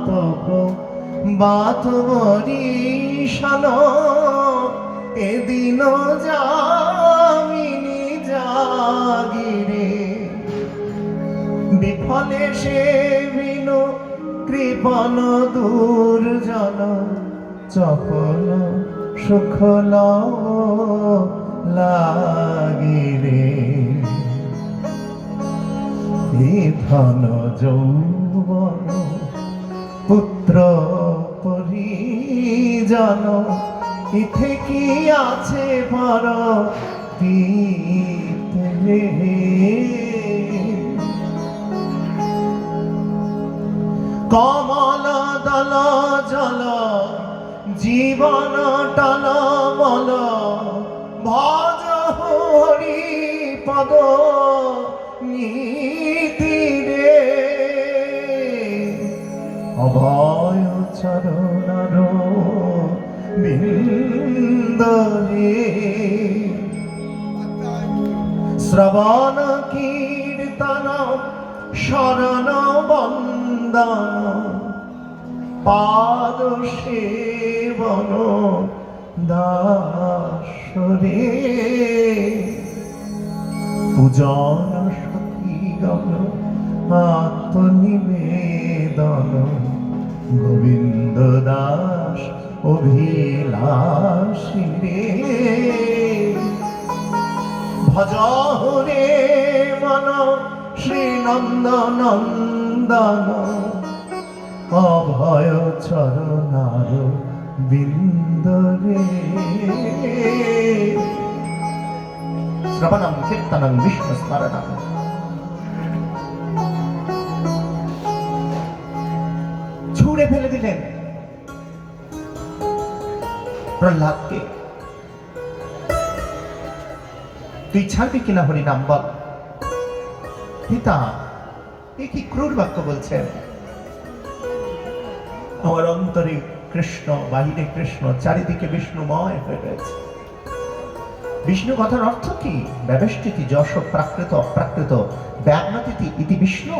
তপ বাত বরিশাল এদিন যামিনী জাগিরে বিফলে সে বিনু কৃপণ দুর্জন চপল সুখল লাগিরে ধন যৌবন পুত্র পরিজন ইথে কি আছে পর পিতরে কমল দল জল জীবন টল বল ভজ হরি পদ নীতিরে অভয় চরণর বিন্দরে শ্রবণ কীর্তন শরণ বন্দন পাদ সেবন দাসরে পূজন সখীগণ আত্মনিবেদন গোবিন্দ দাস অভিলাষী রে ভজ রে মন শ্রীনন্দনন্দন অভয় চরণার বিন্দরে শ্রবণম কীর্তনম বিষ্ণু স্মরণম ছুঁড়ে ফেলে দিলেন প্রহ্লাদকে। তুই ছাড়বি কিনা হরি নাম বল। পিতা এ কি ক্রূর বাক্য বলছেন? আমার অন্তরে কৃষ্ণ, বাহিরে কৃষ্ণ, চারিদিকে বিষ্ণুময় হয়ে রয়েছে। বিষ্ণু কথার অর্থ কি? ব্যবষ্টিতি যশ প্রাকৃত অপ্রাকৃত ব্যাঘ্নতিথি ইতি বিষ্ণু।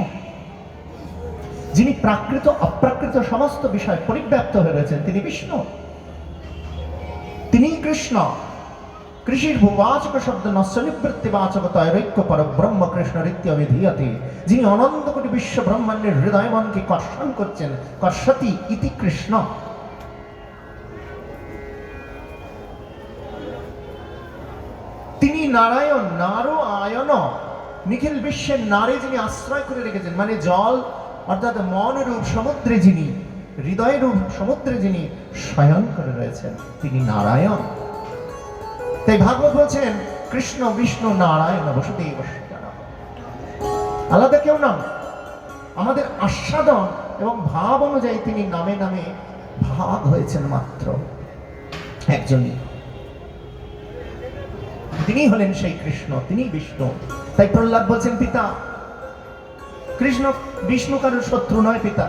যিনি প্রাকৃত অপ্রাকৃত সমস্ত বিষয় পরিব্যাপ্ত হয়ে রয়েছেন তিনি বিষ্ণু, তিনি কৃষ্ণ। কৃষির ভূবাচক শব্দ নস্য নিবৃত্তিবাচক তৈরৈক্য পর ব্রহ্ম কৃষ্ণ রীত্যভিধীয়তে। যিনি অনন্ত কোটি বিশ্ব ব্রহ্মাণ্ডের হৃদয় মনকে কর্ষণ করছেন, কর্ষতি ইতি কৃষ্ণ। তিনি নারায়ণ, নারো আয়ন, নিখিল বিশ্বের নারে যিনি আশ্রয় করে রেখেছেন, মানে জল অর্থাৎ মন রূপ সমুদ্রে যিনি, হৃদয় রূপ সমুদ্রে যিনি শয়ন করে রয়েছেন তিনি নারায়ণ। তাই ভাগবত বলছেন কৃষ্ণ বিষ্ণু নারায়ণ বসুদেব সুতরাং, আলাদা কেউ নাম। আমাদের আস্বাদন এবং ভাব অনুযায়ী তিনি নামে নামে ভাগ হয়েছেন মাত্র একজনই, তিনি হলেন সেই কৃষ্ণ, তিনি বিষ্ণু। তাই প্রহ্লাদ বলছেন পিতা কৃষ্ণ বিষ্ণু কারোর শত্রু নয় পিতা,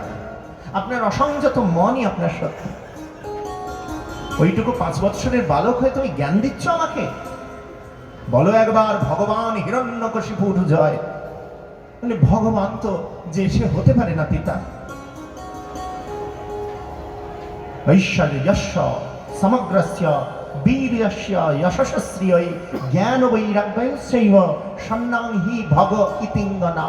আপনার অসংযত মনই আপনার শত্রু। ওইটুকু 5 বৎসরের বালক হয়ে তুমি জ্ঞান দিচ্ছ আমাকে? বলো একবার ভগবান হিরণ্যকশিপুর জয়। মানে ভগবান তো যে সে হতে পারে না পিতা। ঐশ্বর্যস্য সমগ্রস্য বীর্যস্য যশস্শ্রিয় জ্ঞান বৈরাগ্যস্যৈব সন্ন্যাহি ভগ ইতিঙ্গনা।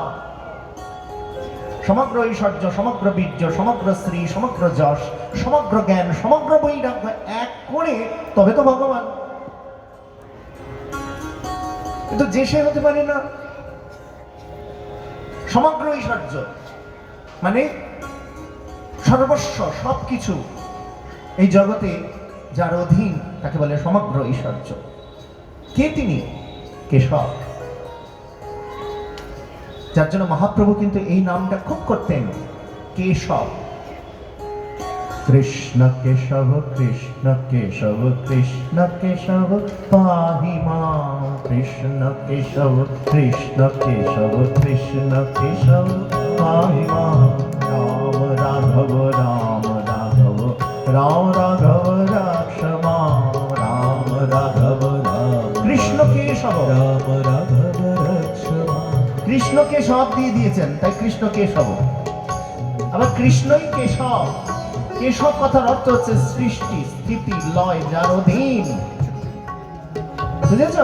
সমগ্র ঐশ্বর্য, সমগ্র বীর্য, সমগ্র শ্রী, সমগ্র যশ, সমগ্র জ্ঞান, সমগ্র বৈরাগ্য এক করে তবে তো ভগবান। কিন্তু যে সে হতে পারে না। সমগ্র ঐশ্বর্য মানে সর্বস্ব, সবকিছু এই জগতে যার অধীন তাকে বলে সমগ্র ঐশ্বর্য। কে তিনি? কেশব। যার জন্য মহাপ্রভু কিন্তু এই নামটা খুব করতেন, কেশব। কৃষ্ণ কেশব কৃষ্ণ কেশব কৃষ্ণ কেশব পাহি মাম। কৃষ্ণ কেশব কৃষ্ণ কেশব কৃষ্ণ কেশব পাহি মাম। রাম রাঘব রাম রাঘব রাম রাঘব রাক্ষ মাম। রাম রাঘব রাম কৃষ্ণ কেশব রাম রাঘব রাক্ষ মাম। কৃষ্ণকে সব দিয়ে দিয়েছেন তাই কৃষ্ণ কেশব। আবার কৃষ্ণই কেশব। কেশব কথার অর্থ হচ্ছে সৃষ্টি, স্থিতি, লয়, যার অধীন। বুঝেছ?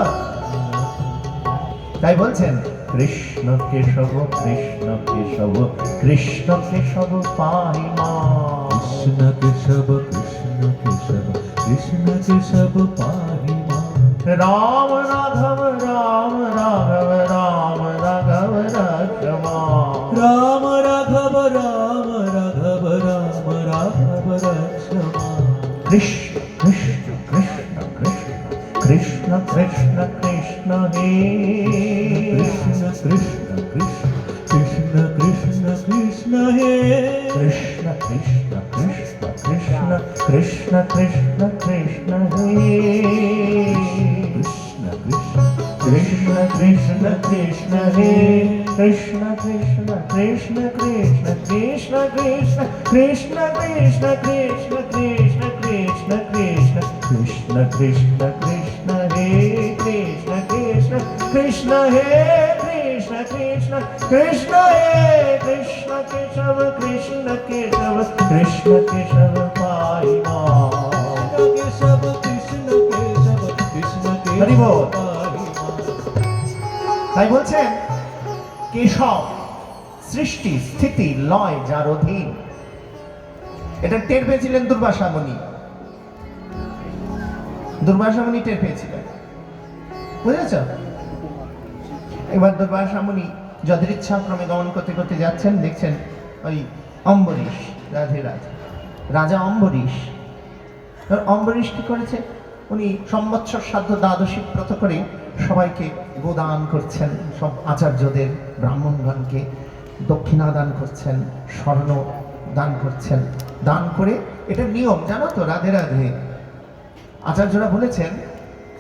তাই বলছেন কৃষ্ণ কেশব, কৃষ্ণ কেশব, কৃষ্ণ কেশব পাহি মাম। কৃষ্ণ কেশব, কৃষ্ণ কেশব, কৃষ্ণ কেশব পাহি মাম। রাম রাঘব, রাম রাঘব, রাম রাঘব রাঘবা। রাম রাঘব, রাম রাঘব, রাম রাঘব রক্ষমা। কৃষ্ণ কৃষ্ণ কৃষ্ণ কৃষ্ণ কৃষ্ণ কৃষ্ণ কৃষ্ণ হে। কৃষ্ণ কৃষ্ণ কৃষ্ণ কৃষ্ণ কৃষ্ণ কৃষ্ণ হে। কৃষ্ণ কৃষ্ণ কৃষ্ণ কৃষ্ণ কৃষ্ণ কৃষ্ণ কৃষ্ণ হে। কৃষ্ণ কৃষ্ণ কৃষ্ণ কৃষ্ণ হে। কৃষ্ণ কৃষ্ণ কৃষ্ণ কৃষ্ণ কৃষ্ণ কৃষ্ণ কৃষ্ণ কৃষ্ণ কৃষ্ণ কৃষ্ণ কৃষ্ণ কৃষ্ণ কৃষ্ণ কৃষ্ণ কৃষ্ণ হে। কৃষ্ণ কৃষ্ণ কৃষ্ণ হে। কৃষ্ণ কৃষ্ণ কৃষ্ণ হে। কৃষ্ণ কেশব, কৃষ্ণ কেশব, কৃষ্ণ কেশব পাহি মাম। কেশব, কৃষ্ণ কেশব, কৃষ্ণ হরি বল। কেশব পাহি মাম। তাই বলছেন কেশব, সৃষ্টি, স্থিতি, লয়, যার অধীন। এটা টের পেয়েছিলেন দুর্বাসা মুনি। দুর্বাসা মুনি টের পেয়েছিলেন, বুঝেছ? এবার দুর্বাসা মুনি যাদের ইচ্ছা ক্রমে গমন করতে করতে যাচ্ছেন, দেখছেন ওই অম্বরীশ, রাধে রাধে, রাজা অম্বরীশ। অম্বরীশ কি করেছে? উনি সম্বৎসর সাধ্য দ্বাদশী ব্রত করে সবাইকে গোদান করছেন, সব আচার্যদের, ব্রাহ্মণগণকে দক্ষিণা দান করছেন, স্বর্ণ দান করছেন। দান করে, এটা নিয়ম জানো তো, রাধে রাধে। আচার্যরা বলেছেন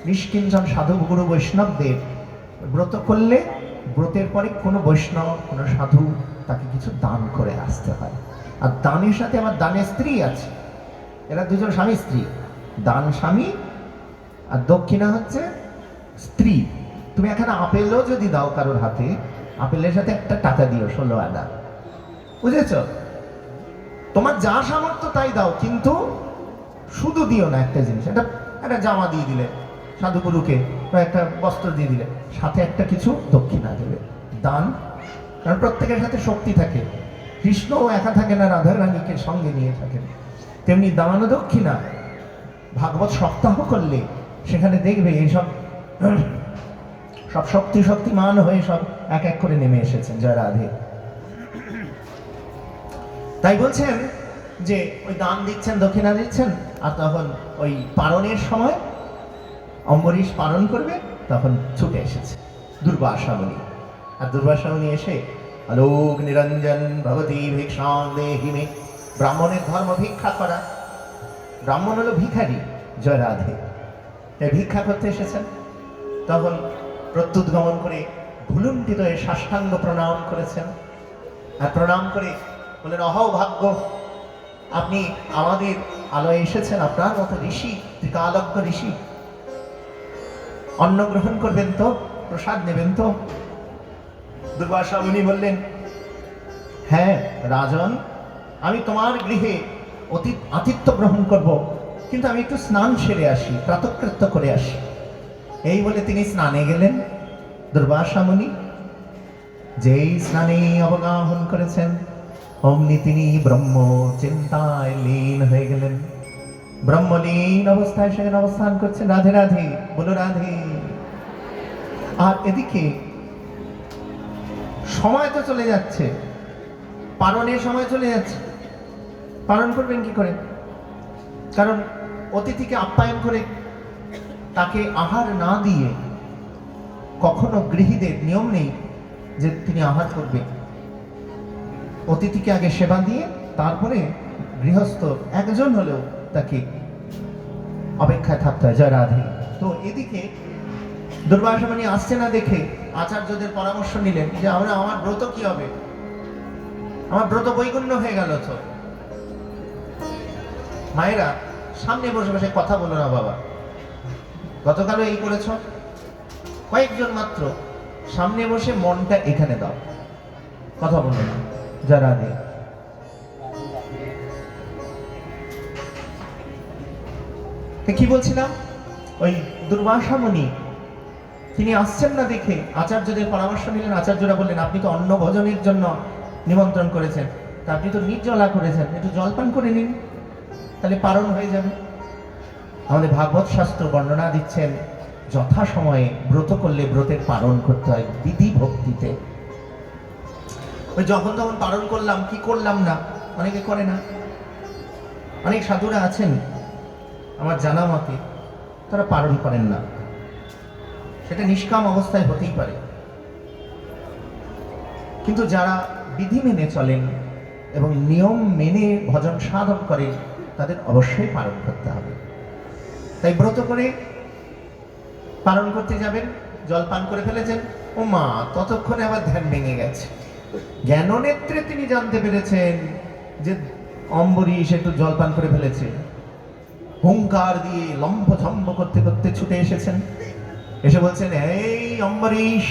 নিষ্কিঞ্চন সাধু গুরু বৈষ্ণবদের ব্রত করলে ব্রতের পরে কোনো বৈষ্ণব, কোনো সাধু তাকে কিছু দান করে আসতে হয়। আর দানের সাথে আমার দানের স্ত্রী আছে, এরা দুজন স্বামী স্ত্রী। দান স্বামী আর দক্ষিণা হচ্ছে স্ত্রী। তুমি এখানে আপেলও যদি দাও কারোর হাতে, আপেলের সাথে একটা টাকা দিও, 16 আনা। বুঝেছ? তোমার যা সামর্থ্য তাই দাও, কিন্তু শুধু দিও না একটা জিনিস। একটা জামা দিয়ে দিলে সাধুগুরুকে, বা একটা বস্ত্র দিয়ে দিলে, সাথে একটা কিছু দক্ষিণা দেবে। দান, কারণ প্রত্যেকের সাথে শক্তি থাকে। কৃষ্ণও একা থাকে না, রাধা রানীকে সঙ্গে নিয়ে থাকেন। তেমনি দান ও দক্ষিণা ভাগবত সপ্তাহ করলে সেখানে দেখবে এইসব সব শক্তিমান হয়ে সব এক এক করে নেমে এসেছেন। জয় রাধে। তাই বলছেন যে ওই দান দিচ্ছেন, দক্ষিণা দিচ্ছেন, আর তখন ওই পারণের সময় অম্বরীশ পালন করবে, তখন ছুটে এসেছে দুর্বাসা মুনি। আর দুর্বাসা মুনি এসে আলোক নিরঞ্জন ভবতী ভিক্ষাং দেহি মে। ব্রাহ্মণের ধর্ম ভিক্ষা করা। ব্রাহ্মণ হলো ভিখারি। জয় রাধে। তাই ভিক্ষা করতে এসেছেন। তখন প্রত্যুৎ গমন করে ভুলুণ্ঠিত হয়ে সাষ্টাঙ্গ প্রণাম করেছেন। আর প্রণাম করে বলেন, অহোভাগ্য, আপনি আমাদের আলোয় এসেছেন, আপনার মতো ঋষি, ত্রিকালজ্ঞ ঋষি। অন্ন গ্রহণ করবেন তো, প্রসাদ নেবেন তো? দুর্বাসা মুনি বললেন, হ্যাঁ রাজন, আমি তোমার গৃহে আতিথ্য গ্রহণ করব, কিন্তু আমি একটু স্নান সেরে আসি, প্রাতঃকৃত্য করে আসি। এই বলে তিনি স্নানে গেলেন। দুর্বাসা মুনি যেই স্নানে অবগাহন করেছেন, অমনি তিনি ব্রহ্ম চিন্তায় লীন হয়ে গেলেন। ব্রহ্মলীন অবস্থায় সেখানে অবস্থান করছেন। রাধে রাধে, বলো রাধে। আর এদিকে সময় তো চলে যাচ্ছে, পালনের সময় চলে যাচ্ছে। পালন করবেন কি করে? কারণ অতিথিকে আপ্যায়ন করে তাকে আহার না দিয়ে কখনো গৃহীদের নিয়ম নেই যে তিনি আহার করবে। অতিথিকে আগে সেবা দিয়ে তারপরে গৃহস্থ একজন হলেও তাকে অপেক্ষায় থাকতে হয়। জয় রাধে। তো এদিকে দুর্বাসা মুনি আসছে না দেখে আচার্যদের পরামর্শ নিলেন যে আমার ব্রত কি হবে, আমার ব্রত বৈগুণ্য হয়ে গেল। তো মায়েরা সামনে বসে বসে কথা বলো না বাবা, গতকালও এই করেছ, কয়েকজন মাত্র সামনে বসে মনটা এখানে দাও, কথা বলো না। যারা নেই তো কি বলছিলাম, ওই দুর্বাসা মুনি তিনি আসছেন না দেখে আচার্যদের পরামর্শ নিলেন। আচার্যরা বললেন, আপনি তো অন্ন ভোজনের জন্য নিমন্ত্রণ করেছেন, তা আপনি তো নির্জলা করেছেন, একটু জলপান করে নিন, তাহলে পারণ হয়ে যাবে। আমাদের ভাগবত শাস্ত্র বর্ণনা দিচ্ছেন, যথাসময়ে ব্রত করলে ব্রতের পালন করতে হয় বিধি ভক্তিতে। ওই যখন তখন পালন করলাম, কি করলাম না, অনেকে করে না। অনেক সাধুরা আছেন আমার জানা মতে, তারা পালন করেন না। সেটা নিষ্কাম অবস্থায় হতেই পারে, কিন্তু যারা বিধি মেনে চলেন এবং নিয়ম মেনে ভজন সাধন করেন, তাদের অবশ্যই পালন করতে হবে। তাই ব্রত করে পালন করতে যাবেন, জল পান করে ফেলেছেন, ও মা, ততক্ষণে আবার ধ্যান ভেঙে গেছে। জ্ঞাননেত্রে তিনি জানতে পেরেছেন যে অম্বরীশ একটু জল পান করে ফেলেছে। হুঙ্কার দিয়ে লম্ব ঝম্ব করতে করতে ছুটে এসেছেন, এসে বলছেন, এই অম্বরীশ,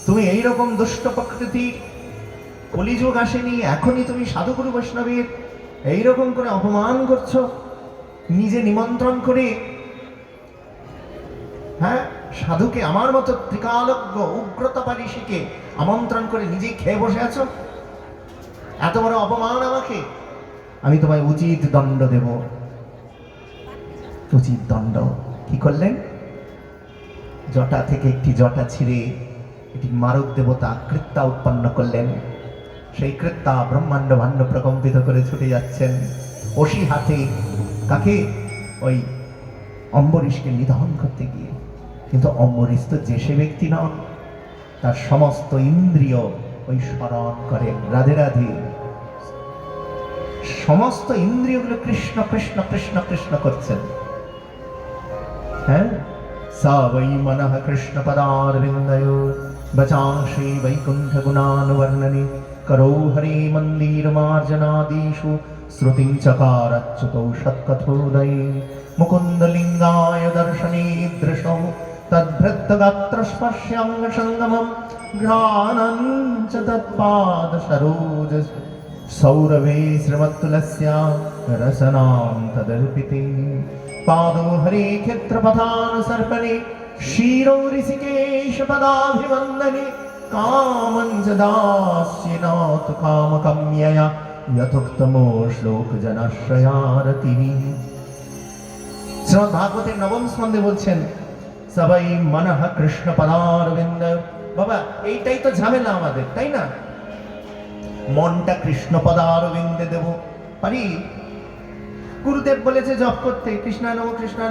তুমি এইরকম দুষ্ট প্রকৃতির, কলিযুগ আসেনি, এখনই তুমি সাধুগুরু বৈষ্ণবের এইরকম করে অপমান করছো, নিজে নিমন্ত্রণ করে। হ্যাঁ, সাধুকে, আমার মতো ত্রিকালজ্ঞ উগ্রতাপালী ঋষিকে আমন্ত্রণ করে নিজেই খেয়ে বসে আছো, এত বড় অপমান আমাকে, আমি তোমায় উচিত দণ্ড দেব। উচিত দণ্ড কি করলেন? জটা থেকে একটি জটা ছিঁড়ে একটি মারক দেবতা কৃত্যা উৎপন্ন করলেন। সেই কৃত্যা ব্রহ্মাণ্ড ভাণ্ড প্রকম্পিত করে ছুটে যাচ্ছেন অসি হাতে। কাকে? ওই অম্বরীশকে নিধন করতে গিয়ে। কিন্তু অম্বরীশ তো যে সে ব্যক্তি নন, তার সমস্ত ইন্দ্রিয় ওই স্মরণ করেন, রাধে রাধে, সমস্ত ইন্দ্রিয়গুলো কৃষ্ণ কৃষ্ণ কৃষ্ণ কৃষ্ণ করছেন। হ্যাঁ, सा वै मनः कृष्णपदारविन्दयोः वचांसि वैकुण्ठगुणानुवर्णने करो हरे मन्दिरमार्जनादिषु श्रुतिं चकारच्युतौ षट्कथोदये मुकुन्दलिङ्गाय दर्शने दृशौ तद्भृत्तगात्रस्पर्श्याङ्गसङ्गमं घ्राणं च तत्पादसरोज सौरभे श्रीमत्तुलस्या रसनां तदर्पिते पादो हरे क्षेत्रपथानुसर्पणे क्षीरो ऋषिकेश पदाभिवन्दने कामं च दास्येनाथ कामकम्यया यथोक्तमो श्लोक जनाश्रयारतिः। শ্রীমদ্ ভাগবতের নবম স্কন্ধে বলছেন, সবাই মনঃ কৃষ্ণ পদারবিন্দ। বাবা, এইটাই তো ঝামেলা আমাদের, তাই না? মনটা কৃষ্ণ পদারবিন্দে দেব পারি? গুরুদেব বলেছে জপ করতে, কৃষ্ণায়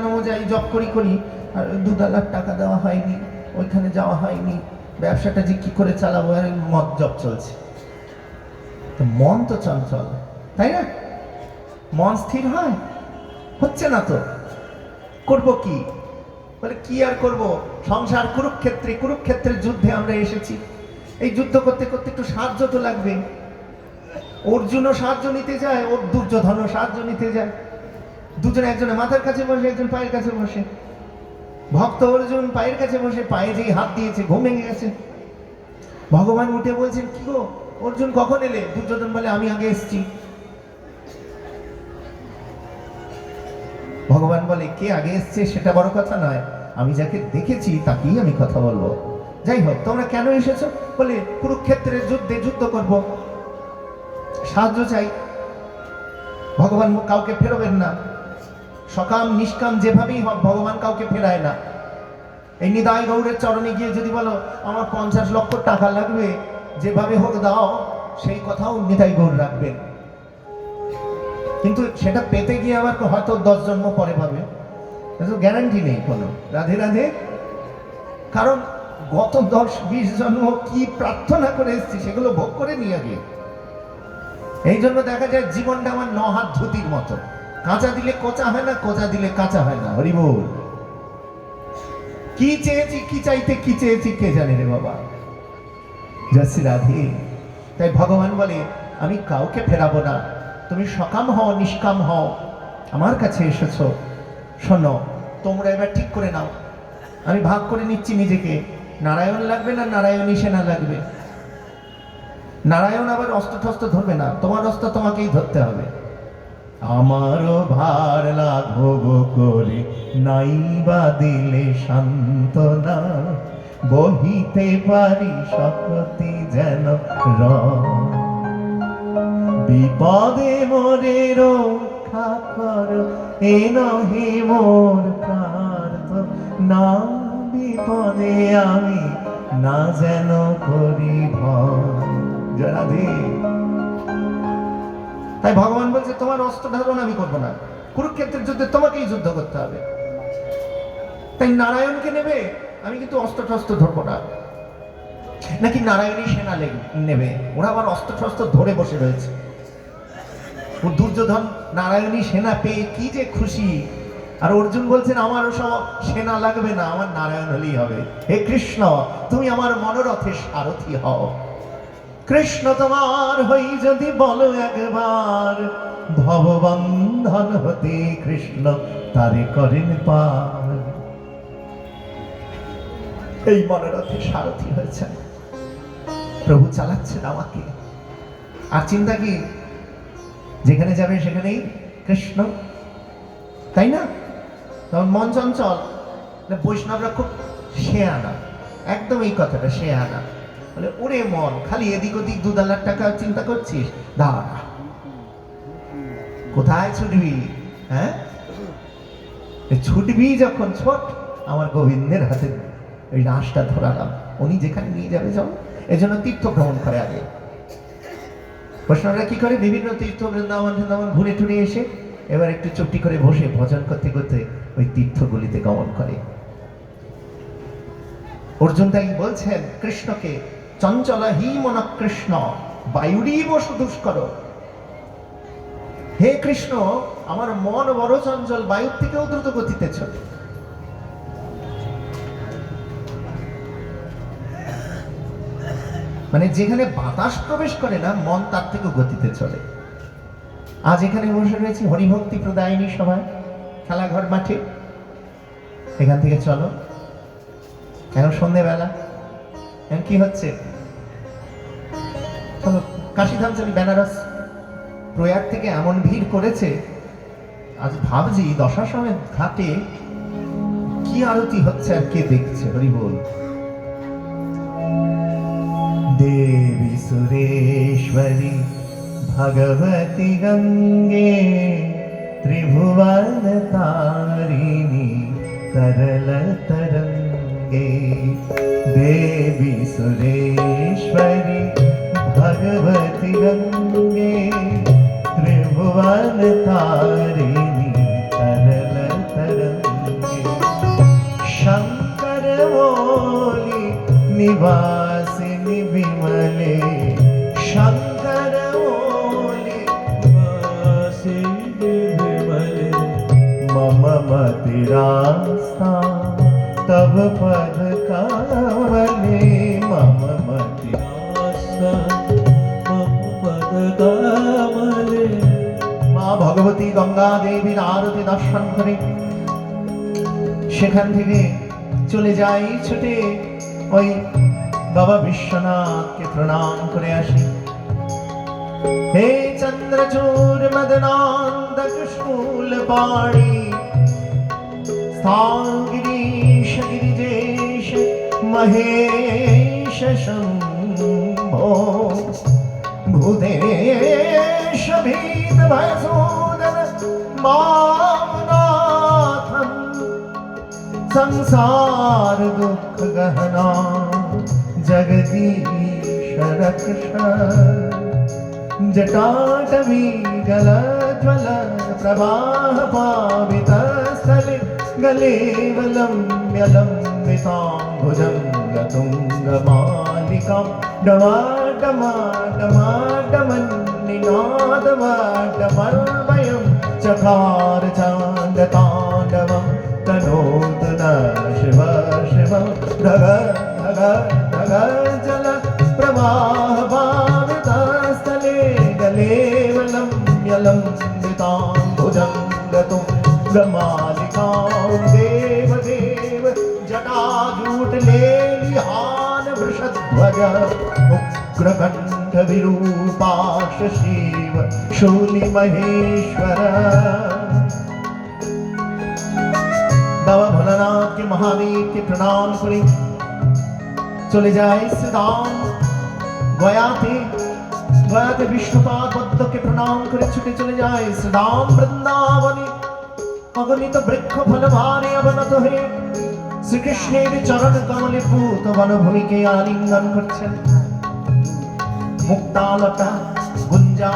নমঃ যাই, জপ করি করি, আর 2 লাখ টাকা দেওয়া হয়নি, ওইখানে যাওয়া হয়নি, ব্যবসাটা যে কি করে চালাবো, আর মদ জপ চলছে। তো মন তো চঞ্চল, তাই না? মন স্থির হয়, হচ্ছে না তো, করব কি? বলে কি আর করব, সংসার কুরুক্ষেত্রের যুদ্ধে আমরা এসেছি। এই যুদ্ধ করতে করতে একটু সাহায্য তো লাগবে। অর্জুনও সাহায্য নিতে যায়, ওর দুর্যোধনও সাহায্য নিতে যায়। দুজনে, একজনের মাথার কাছে বসে, একজন পায়ের কাছে বসে। ভক্ত অর্জুন পায়ের কাছে বসে, পায়ে যেই হাত দিয়েছে ঘুম ভেঙে গেছে। ভগবান উঠে বলছেন, কি গো অর্জুন, কখন এলে? দুর্যোধন বলে, আমি আগে এসেছি। ভগবান বলে, কে আগে এসছে সেটা বড় কথা নয়, আমি যাকে দেখেছি তাকেই আমি কথা বলবো। যাই হোক, তোমরা কেন এসেছো? বলে, কুরুক্ষেত্রের যুদ্ধে যুদ্ধ করব, সাহায্য চাই। ভগবান কাউকে ফেরবেন না, সকাম নিষ্কাম যেভাবেই হোক ভগবান কাউকে ফেরায় না। এই নিতাই গৌরের চরণে গিয়ে যদি বলো আমার 50 লক্ষ টাকা লাগবে, যেভাবে হোক দাও, সেই কথাও নিতাই গৌর রাখবেন। কিন্তু সেটা পেতে গিয়ে আবার হয়তো 10 জন্ম পরে পাবে, গ্যারান্টি নেই কোনো। রাধে রাধে। কারণ গত 10-20 জন্ম কি প্রার্থনা করে এসেছি, সেগুলো ভোগ করে নিয়ে গিয়ে। এই জন্য দেখা যায় জীবনটা আমার 9 হাত ধুতির মতো, কাঁচা দিলে কোচা হয় না, কোচা দিলে কাঁচা হয় না। হরি বল। কি চেয়েছি, কি চাইতে কি চেয়েছি কে জানে রে বাবা। জয় শ্রী রাধে। তাই ভগবান বলে, আমি কাউকে ফেরাবো না, তুমি সকাম হও নিষ্কাম হও, আমার কাছে এসেছো। শোনো, তোমরা এবার ঠিক করে নাও, আমি ভাগ করে নিচ্ছি নিজেকে। নারায়ণ লাগবে না নারায়ণী সেনা লাগবে? নারায়ণ আবার অস্ত্র টস্ত্র ধরবে না, তোমার অস্ত্র তোমাকেই ধরতে হবে। আমারও ভার লাঘব করে নাইবা দিলে সান্ত্বনা, বহিতে পারি শক্তি যেন বিপদে মোরে রক্ষা কর, এ নহে মোর প্রার্থনা, বিপদে আমি না যেন করি ভয়। রাধে। তাই ভগবান বলছে তোমার অস্ত্র ধারণ আমি করবো না, কুরুক্ষেত্রের যুদ্ধে তোমাকেই যুদ্ধ করতে হবে। তাই নারায়ণকে নেবে, আমি কিন্তু অস্ত্র টস্ত্র ধরবো না। নাকি নারায়ণী সেনা নেবে, ওরা আবার অস্ত্র টস্ত্র ধরে বসে রয়েছে। দুর্যোধন নারায়ণী সেনা পেয়ে কি যে খুশি, আর অর্জুন বলছেন আমার সব সেনা লাগবে না, আমার নারায়ণ হলেই হবে। হে কৃষ্ণ, তুমি আমার মনোরথের সারথি হও। কৃষ্ণ তোমার হই যদি বলো একবার, ভববন্ধন হতে কৃষ্ণ তারে করেন পার। এই মনোরথের সারথি হয়েছেন প্রভু, চালাচ্ছেন আমাকে। আর চিন্তা কি, যেখানে যাবে সেখানেই কৃষ্ণ, তাই না? তখন মন চঞ্চল, বৈষ্ণবরা খুব শেয়ানা, একদম এই কথাটা শেয়ানা। বলে ওরে মন, খালি এদিক ওদিক 2 লাখ টাকা চিন্তা করছিস, দাঁড়া কোথায় ছুটবি? হ্যাঁ, ছুটবি যখন ছোট, আমার গোবিন্দের হাতে ওই রাসটা ধরালাম, উনি যেখানে নিয়ে যাবে যাও। এজন্য তীর্থ ভ্রমণ করে আগে বৈষ্ণবরা কি করে, বিভিন্ন তীর্থ বৃন্দাবন বৃন্দাবন ঘুরে টুরে এসে এবার একটু চুপটি করে বসে ভজন করতে করতে ওই তীর্থগুলিতে গমন করে। অর্জুন তাই বলছেন কৃষ্ণকে, চঞ্চলা হি মন কৃষ্ণ বায়ুরীব সুদুষ্কর। হে কৃষ্ণ, আমার মন বড় চঞ্চল, বায়ুর থেকেও দ্রুত গতিতে চলে। মানে যেখানে বাতাস প্রবেশ করে না, মন তার থেকেও গতিতে চলে। আজ এখানে বসে রয়েছি হরিভক্তি প্রদায়িনী সভায়, খেলাঘর মাঠে। এখান থেকে চলো, এখন সন্ধ্যেবেলা, এখন কি হচ্ছে, চলো কাশীধাম চলি, বেনারস। প্রয়াগ থেকে এমন ভিড় করেছে, আজ ভাবছি দশাশ্বমেধ ঘাটে কি আরতি হচ্ছে আর কে দেখছে। হরি বল। देवी सुरेश्वरी भगवती गंगे, त्रिभुवन तारिणी तरल तरंगे। देवी सुरेश्वरी भगवती गंगे, त्रिभुवन तारिणी तरल तरंगे। शंकर बोली निवासिनी विमले, शंकर बोले निवासिनी विमले। मम मति रास्ता तब पद कमले, मम मति रास्ता मम पद कमले। মা ভগবতী গঙ্গা দেবীর আরতি দর্শন করে সেখান থেকে চলে যাই ছুটে ওই বাবা বিশ্বনাথকে প্রণাম করে আসি। হে চন্দ্রচূড় মদনান্তক শূল পাণি, স্থাগিরীশ গিরিজেশ মহেশ শম্ভো। ভূদেশ ভীত ভয়সূদন মামনাথম, संसार दुख गहना जगदीश रक्ष। जटाटवी गलज्वल प्रवाह पावित स्थले, गलेवलम्ब्य लम्बिताम्बुजङ्ग तुङ्गमालिकां। डमाडमाडमाडमन्निनादवाडमर्वयं चकार चान्दताण्डवं तनोतु न शिव शिव। धग धग धग जल प्रवाह पावितस्थले, गलेवलम्ब्यलम्बिताम्बुजङ्गतुङ्गमालिकां। देव देव जटाजूट ले लिहान वृषध्वज, उग्रगण्ड शंख विरूपाक्ष शिव शूली महेश्वर। बाबा भोलानाथ के महादेव के प्रणाम करे चले जाए श्रीधाम गयाते विष्णुपाद बद्ध के प्रणाम करे छुटे चले जाए श्रीधाम वृंदावने अगणित वृक्ष फल भारे अवनत हे শ্রীকৃষ্ণের চরণ কমলে পুত বনভূমিকে আলিঙ্গন করছেন। মুক্তালতা গুঞ্জা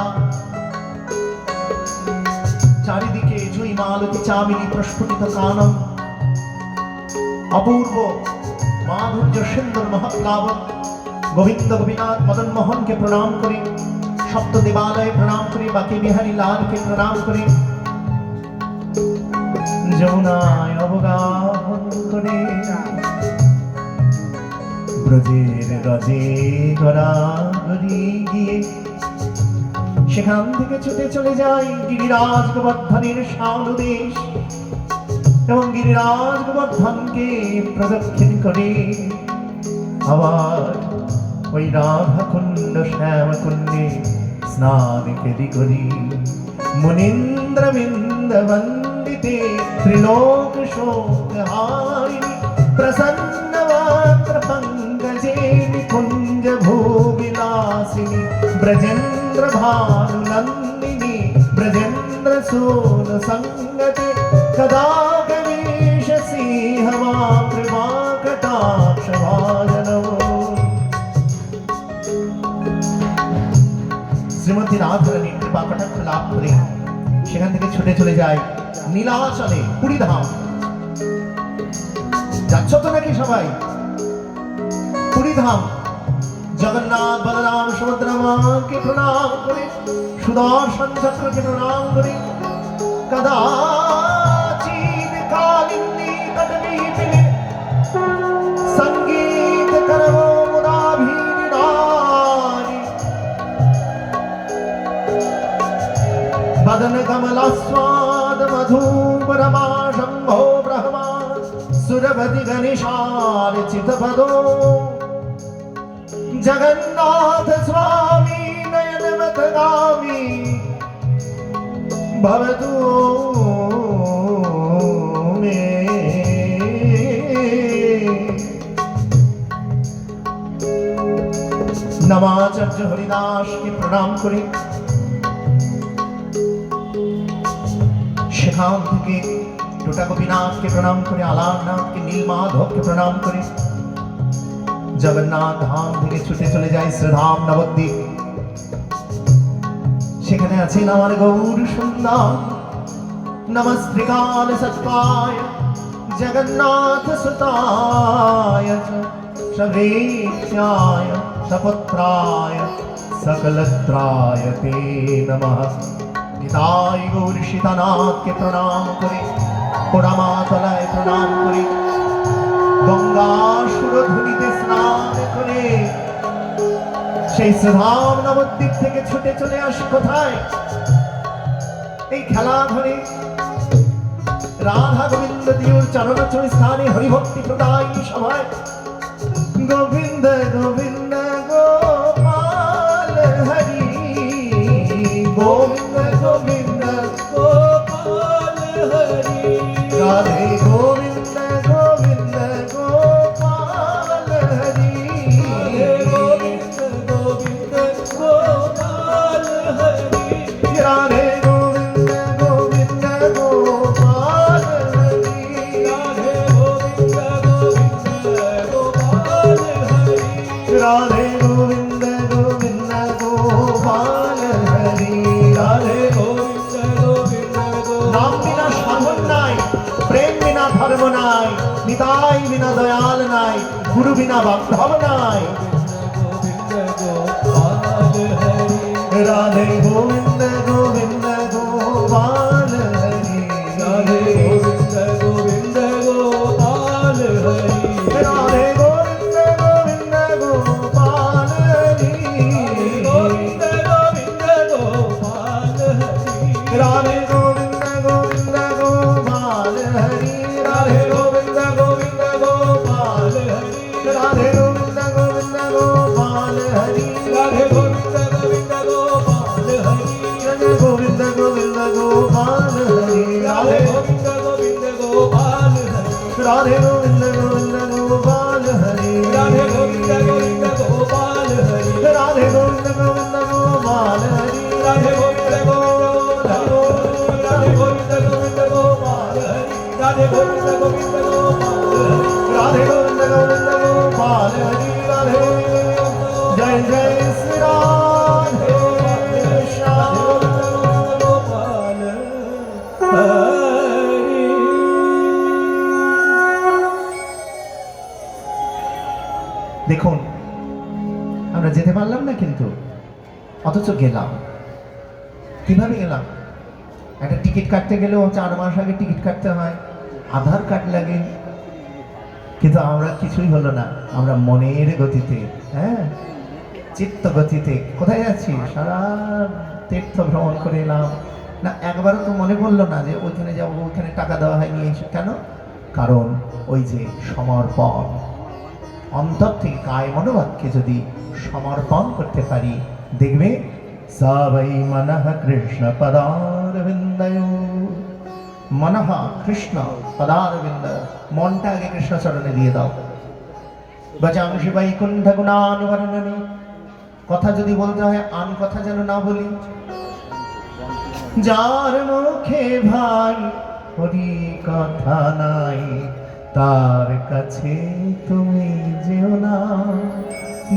চারিদিকে জুই মালতী চামিনী প্রস্ফুটিত কানন অপূর্ব মাধুর্য সুন্দর মহাপ্লাবন। গোবিন্দ গোপীনাথ মদন মোহনকে প্রণাম করে সপ্ত দেবালয়ে প্রণাম করে বাকি বিহারী লালকে প্রণাম করে যমুনায় অবগাহন করে ব্রজের রজে গড়াগড়ি গিয়ে সেখান থেকে ছুটে চলে যায় গিরিরাজ গোবর্ধনের শালদেশ এবং গিরিরাজ গোবর্ধনকে প্রদক্ষিণ করে আবার ওই রাধাকুণ্ড শ্যামকুণ্ডে স্নান কেদি করি মুনীন্দ্র বৃন্দ वंदिते त्रिलोक शोकहारिणि प्रसन्न वक्र पंकजे निकुंज भूविलासिनी ब्रजेंद्र भानु नंदिनी ब्रजेंद्र सोन संगते कदा गणेश सिंह कृपा कटाक्ष भाजनो। श्रीमती राधारानी कृपा कटाक्ष लाभ करे সেখান থেকে ছুটে চলে যায় নীলাচলে পুরীধাম। যাচ্ছ তো নাকি সবাই পুরীধাম? জগন্নাথ বলরাম সুভদ্রা মাকে প্রণাম করে সুদর্শন চক্রকে প্রণাম করে কদাচিৎ কালিন্দী তটবীপিনে সঙ্গীত করবো মুদাভিনিদানি बदन कमलास्वाद मधुपरमा शंभो ब्रह्मा सुरभति गणेशार चितपदो जगन्नाथ स्वामी नयनमतगामी भवतु मे। नमाचार्य हरिदास के प्रणाम करे সেখান থেকে টোটা গোপীনাথকে প্রণাম করে আলারনাথকে নীলমাধবকে প্রণাম করে জগন্নাথ ধাম থেকে ছুটে চলে যায় শ্রীধাম নবদ্বীপ। সেখানে আছেন আমার গৌর সুন্দর নমস্ত্রিকাল সৎকায় জগন্নাথ সুতায় সবেত্যায় সপুত্রায় सकलत्राय ते नमः। निताय गौर सीतानाथ के प्रणाम करे पोड़ामातलाय प्रणाम करे गंगा सुरधुनीते स्नान करे সেই শ্রীধাম নবদ্বীপ থেকে ছুটে চলে আসি কোথায়? এই খেলা ঘরে রাধা গোবিন্দ দিওর চরণচরণ স্থানে হরিভক্তি প্রদায়ী সভায় গোবিন্দ গোবিন্দ গোপাল হরি গোবিন্দ গোবিন্দ গোপাল হরি রাধে গোবিন্দ গোবিন্দ গোপাল হরি গোবিন্দ গোবিন্দ গোপাল হরি রাধে গোবিন্দ গোবিন্দ গোপাল হরি রাধে গোবিন্দ গোবিন্দ গোপাল হরি রাধে গোবিন্দ গোবিন্দ গোপাল হরি রাধে গোবিন্দ গোবিন্দ নাম বিনা সাধন নাই, প্রেম বিনা ধর্ম নাই, নিতাই বিনা দয়াল নাই, গুরু বিনা বান্ধব নাই। রাধে গোবিন্দ গোবিন্দ গোপাল হরি রাধে গোবিন্দ গোবিন্দ গোপাল হরি রাধে গোবিন্দ গোবিন্দ গোপাল হরি গোবিন্দ গোবিন্দ গোপাল হরি রাধে গোবিন্দ গোবিন্দ গোপাল হরি রাধে গোবিন্দ গোবিন্দ গোপাল হরি রাধে গোবিন্দ গোবিন্দ গোপাল হরি রাধে গোবিন্দ গোপাল হরি রাধে গোবিন্দ গোবিন্দ গোপাল হরি রাধে গোবিন্দ গোবিন্দ গোপাল হরি রাধে গোবিন্দ গোবিন্দ গোপাল হরি রাধে গোবিন্দ গোবিন্দ গোপাল হরি রাধে গোবিন্দ গোবিন্দ গোপাল হরি রাধে গোবিন্দ গোবিন্দ গোপাল হরি রাধে গোবিন্দ গোবিন্দ গোপাল হরি রাধে জয় জয় শ্রী রাধে শ্যাম। গোপাল হরি দেখুন আমরা যেতে পারলাম না কিন্তু অথচ গেলাম। কিভাবে গেলাম? একটা টিকিট কাটতে গেলেও 4 মাস আগে টিকিট কাটতে হয়, আধার কার্ড লাগে, কিন্তু আমরা কিছুই হলো না। আমরা মনের গতিতে, হ্যাঁ, চিত্ত গতিতে কোথায় যাচ্ছি? সারা তীর্থ ভ্রমণ করে এলাম না, একবারও তো মনে পড়লো না যে ওইখানে যাবো, ওইখানে টাকা দেওয়া হয়নি। কেন? কারণ ওই যে সমর্পণ, অন্তর থেকে কায় মনোবাক্যে যদি সমর্পণ করতে পারি, দেখবে সবাই মনঃ কৃষ্ণ পদারবিন্দয়, মনঃ কৃষ্ণ পদারবিন্দ, মনটা আগে কৃষ্ণ চরণে দিয়ে দাও। বচাংশি বৈকুণ্ঠ গুণানুবর্ণনী, কথা যদি বলতে হয় আন কথা যেন না বলি। যার মুখে ভাই হরি কথা নাই, তার কাছে তুমি যেও না।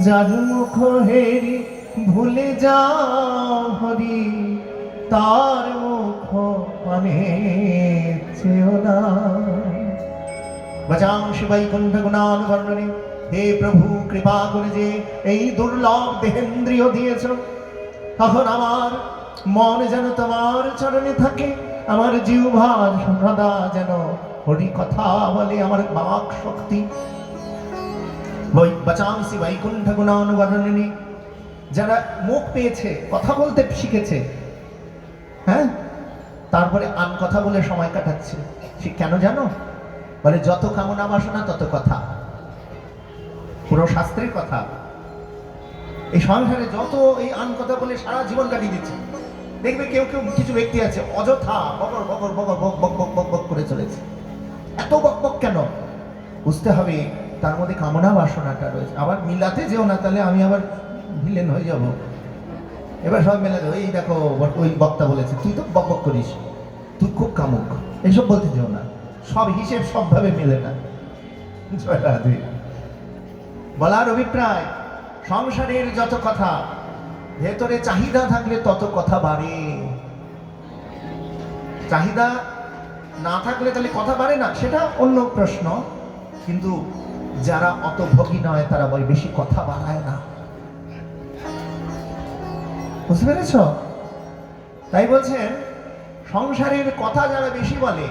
যার মুখ হেরি ভুলে যাও হরি, তার মুখ পানে চেও না। বচাংশি বৈকুণ্ঠ গুণানুবর্ণনী, হে প্রভু কৃপা করে যে এই দুর্লভ দেহেন্দ্রিয় দিয়েছ, তখন আমার মন যেন তোমার চরণে থাকে, আমার জিহ্বা সদা যেন হরি কথা বলে, আমার বাক শক্তি। বচাংসি বৈকুণ্ঠ গুণানুবর্ণনী, যারা মুখ পেয়েছে, কথা বলতে শিখেছে, হ্যাঁ, তারপরে আন কথা বলে সময় কাটাচ্ছে, সে কেন জানো? বলে যত কামনা বাসনা তত কথা, পুরো শাস্ত্রের কথা। এই সংসারে যত এই আন কথা বলে সারা জীবন কাটিয়ে দিচ্ছে। দেখবে কেউ কেউ কিছু ব্যক্তি আছে অযথা বকর বকর বকর বক বক বক বক বক করে চলেছে। এত বক বক কেন? বুঝতে হবে তার মধ্যে কামনা বাসনাটা রয়েছে। আবার মিলাতে যেও না, তাহলে আমি আবার ভিলেন হয়ে যাব। এবার সব মেলা দেবো, এই দেখো ওই বক্তা বলেছে, তুই তো বক বক করিস, তুই খুব কামুক, এইসব বলতে যেও না। সব হিসেব সবভাবে মেলে না। জয় রাধে। বলার অভিপ্রায়, সংসারের যত কথা, ভেতরে চাহিদা থাকলে তত কথা বাড়ে, চাহিদা না থাকলে তাহলে কথা বাড়ে না, সেটা অন্য প্রশ্ন। কিন্তু যারা অত ভোগী নয় তারা বলে বেশি কথা বাড়ায় না। বুঝতে পেরেছ? তাই বলছেন সংসারের কথা যারা বেশি বলে,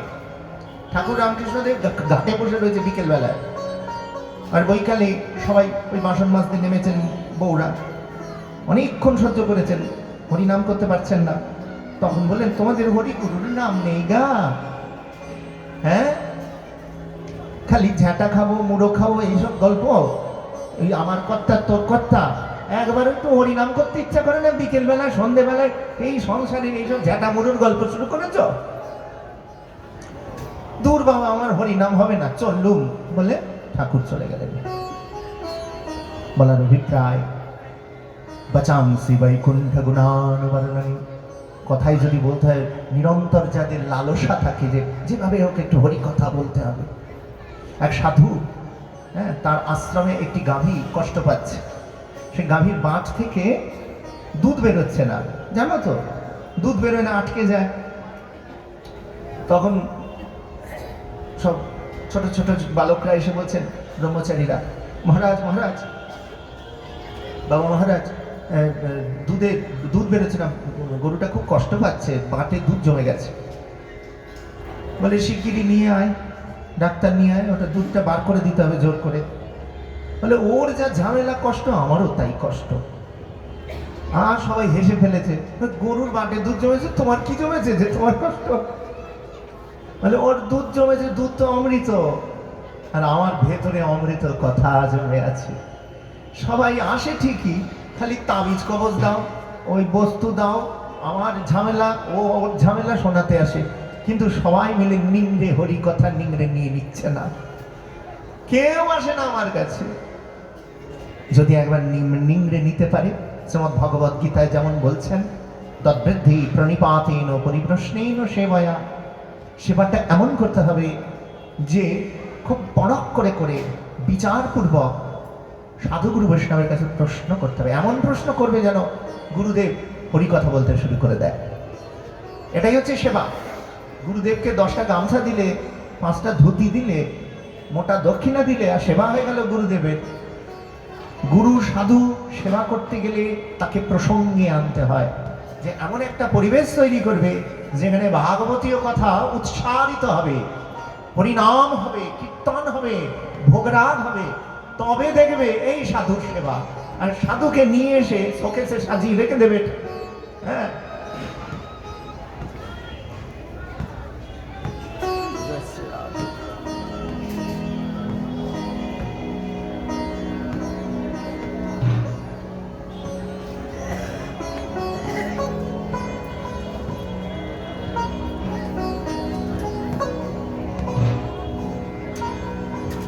ঠাকুর রামকৃষ্ণদেব ঘাটে বসে রয়েছে বিকেল বেলায়, আর বৈকালে সবাই ওই বাসন মাজতে নেমেছেন, বউরা অনেকক্ষণ সহ্য করেছেন, হরি নাম করতে পারছেন না। তখন বললেন, তোমাদের হরি গুরুর নাম নেই গা, হ্যাঁ, খালি ঝাঁটা খাবো, মুড়ো খাবো, এইসব গল্প, ওই আমার কর্তা তোর কর্তা, একবার একটু হরিনাম করতে ইচ্ছা করে না? বিকেল বেলায় সন্ধ্যেবেলায় এই সংসারের এইসব ঝাঁটা মুড়োর গল্প শুরু করেছ? দূর বাবা, আমার হরিনাম হবে না, চললুম বলে ঠাকুর চলে গেলেন। বলার অভিপ্রায়, বচাংসি বৈকুণ্ঠ গুণানুবর্ণনী, কথাই যদি বলতে হয়, নিরন্তর যাদের লালসা থাকে যে যেভাবে হোক একটু হরি কথা বলতে হবে। এক সাধু, হ্যাঁ, তার আশ্রমে একটি গাভী কষ্ট পাচ্ছে, সে গাভীর বাঁট থেকে দুধ বেরোচ্ছে না, জানো তো, দুধ বেরোয় না, আটকে যায়। তখন সব ছোট ছোট বালকরা এসে বলছেন, ব্রহ্মচারীরা, মহারাজ মহারাজ, বাবা মহারাজ, দুধ বেরোচ্ছে না, গরুটা খুব কষ্ট পাচ্ছে, বাঁটে দুধ জমে গেছে। বলে শিগগিরি নিয়ে আয়, ডাক্তার নিয়ে আয়, ওটা দুধটা বার করে দিতে হবে জোর করে। বলে ওর যা ঝামেলা কষ্ট, আমারও তাই কষ্ট। আর সবাই হেসে ফেলেছে, গরুর বাঁটে দুধ জমেছে, তোমার কি জমেছে যে তোমার কষ্ট? বলে ওর দুধ জমেছে, দুধ তো অমৃত, আর আমার ভেতরে অমৃত কথা জমে আছে। সবাই আসে ঠিকই, খালি তাবিজ কবজ দাও, ওই বস্তু দাও, আমার ঝামেলা, ও ওর ঝামেলা শোনাতে আসে, কিন্তু সবাই মিলে নিংড়ে হরি কথা নিংড়ে নিয়ে নিচ্ছে না, কেউ আসে না আমার কাছে। যদি একবার নিংড়ে নিতে পারে, শ্রীমদ ভগবদ গীতায় যেমন বলছেন, তদ্বৃদ্ধি প্রণিপাতেন পরিপ্রশ্নেন সেবায়া, সেবাটা এমন করতে হবে যে খুব পরখ করে করে বিচারপূর্বক সাধুগুরু বৈষ্ণবের কাছে প্রশ্ন করতে হবে, এমন প্রশ্ন করবে যেন গুরুদেব হরিকথা বলতে শুরু করে দেয়। এটাই হচ্ছে সেবা। গুরুদেবকে 10টা গামছা দিলে, 5টা ধুতি দিলে, মোটা দক্ষিণা দিলে আর সেবা হয়ে গেল গুরুদেবের। গুরু সাধু সেবা করতে গেলে তাকে প্রসঙ্গে আনতে হয়, যে এমন একটা পরিবেশ তৈরি করবে যেখানে ভাগবতীয় কথা উচ্চারিত হবে, হরিনাম হবে, কীর্তন হবে, ভোগরাগ হবে, তবে দেখবে এই সাধুর সেবা। আর সাধুকে নিয়ে এসে শোকেসে সাজিয়ে রেখে দেবে, হ্যাঁ,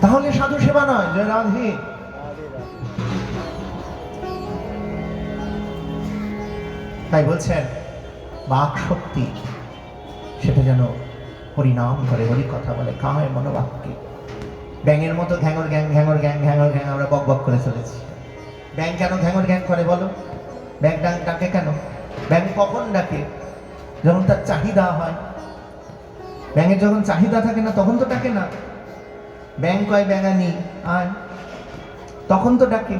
তাহলে সাধু সেবা নয়। জয় রাধে। তাই বলছেন বাক শক্তি সেটা যেন হরিনাম করে, হরি কথা বলে, কামের মনোবাক্যে। ব্যাঙের মতো ঘ্যাঙর গ্যাং ঘ্যাঙর গ্যাং ঘ্যাঙর গ্যাং আমরা বক বক করে চলেছি। ব্যাঙ কেন ঘ্যাঙর গ্যাং করে বলো? ব্যাঙ ডাকে কেন? ব্যাঙ কখন ডাকে? যখন তার চাহিদা হয়। ব্যাঙের যখন চাহিদা থাকে না তখন তো ডাকে না। ব্যাঙ কয় ব্যাঙানি আয়, তখন তো ডাকে।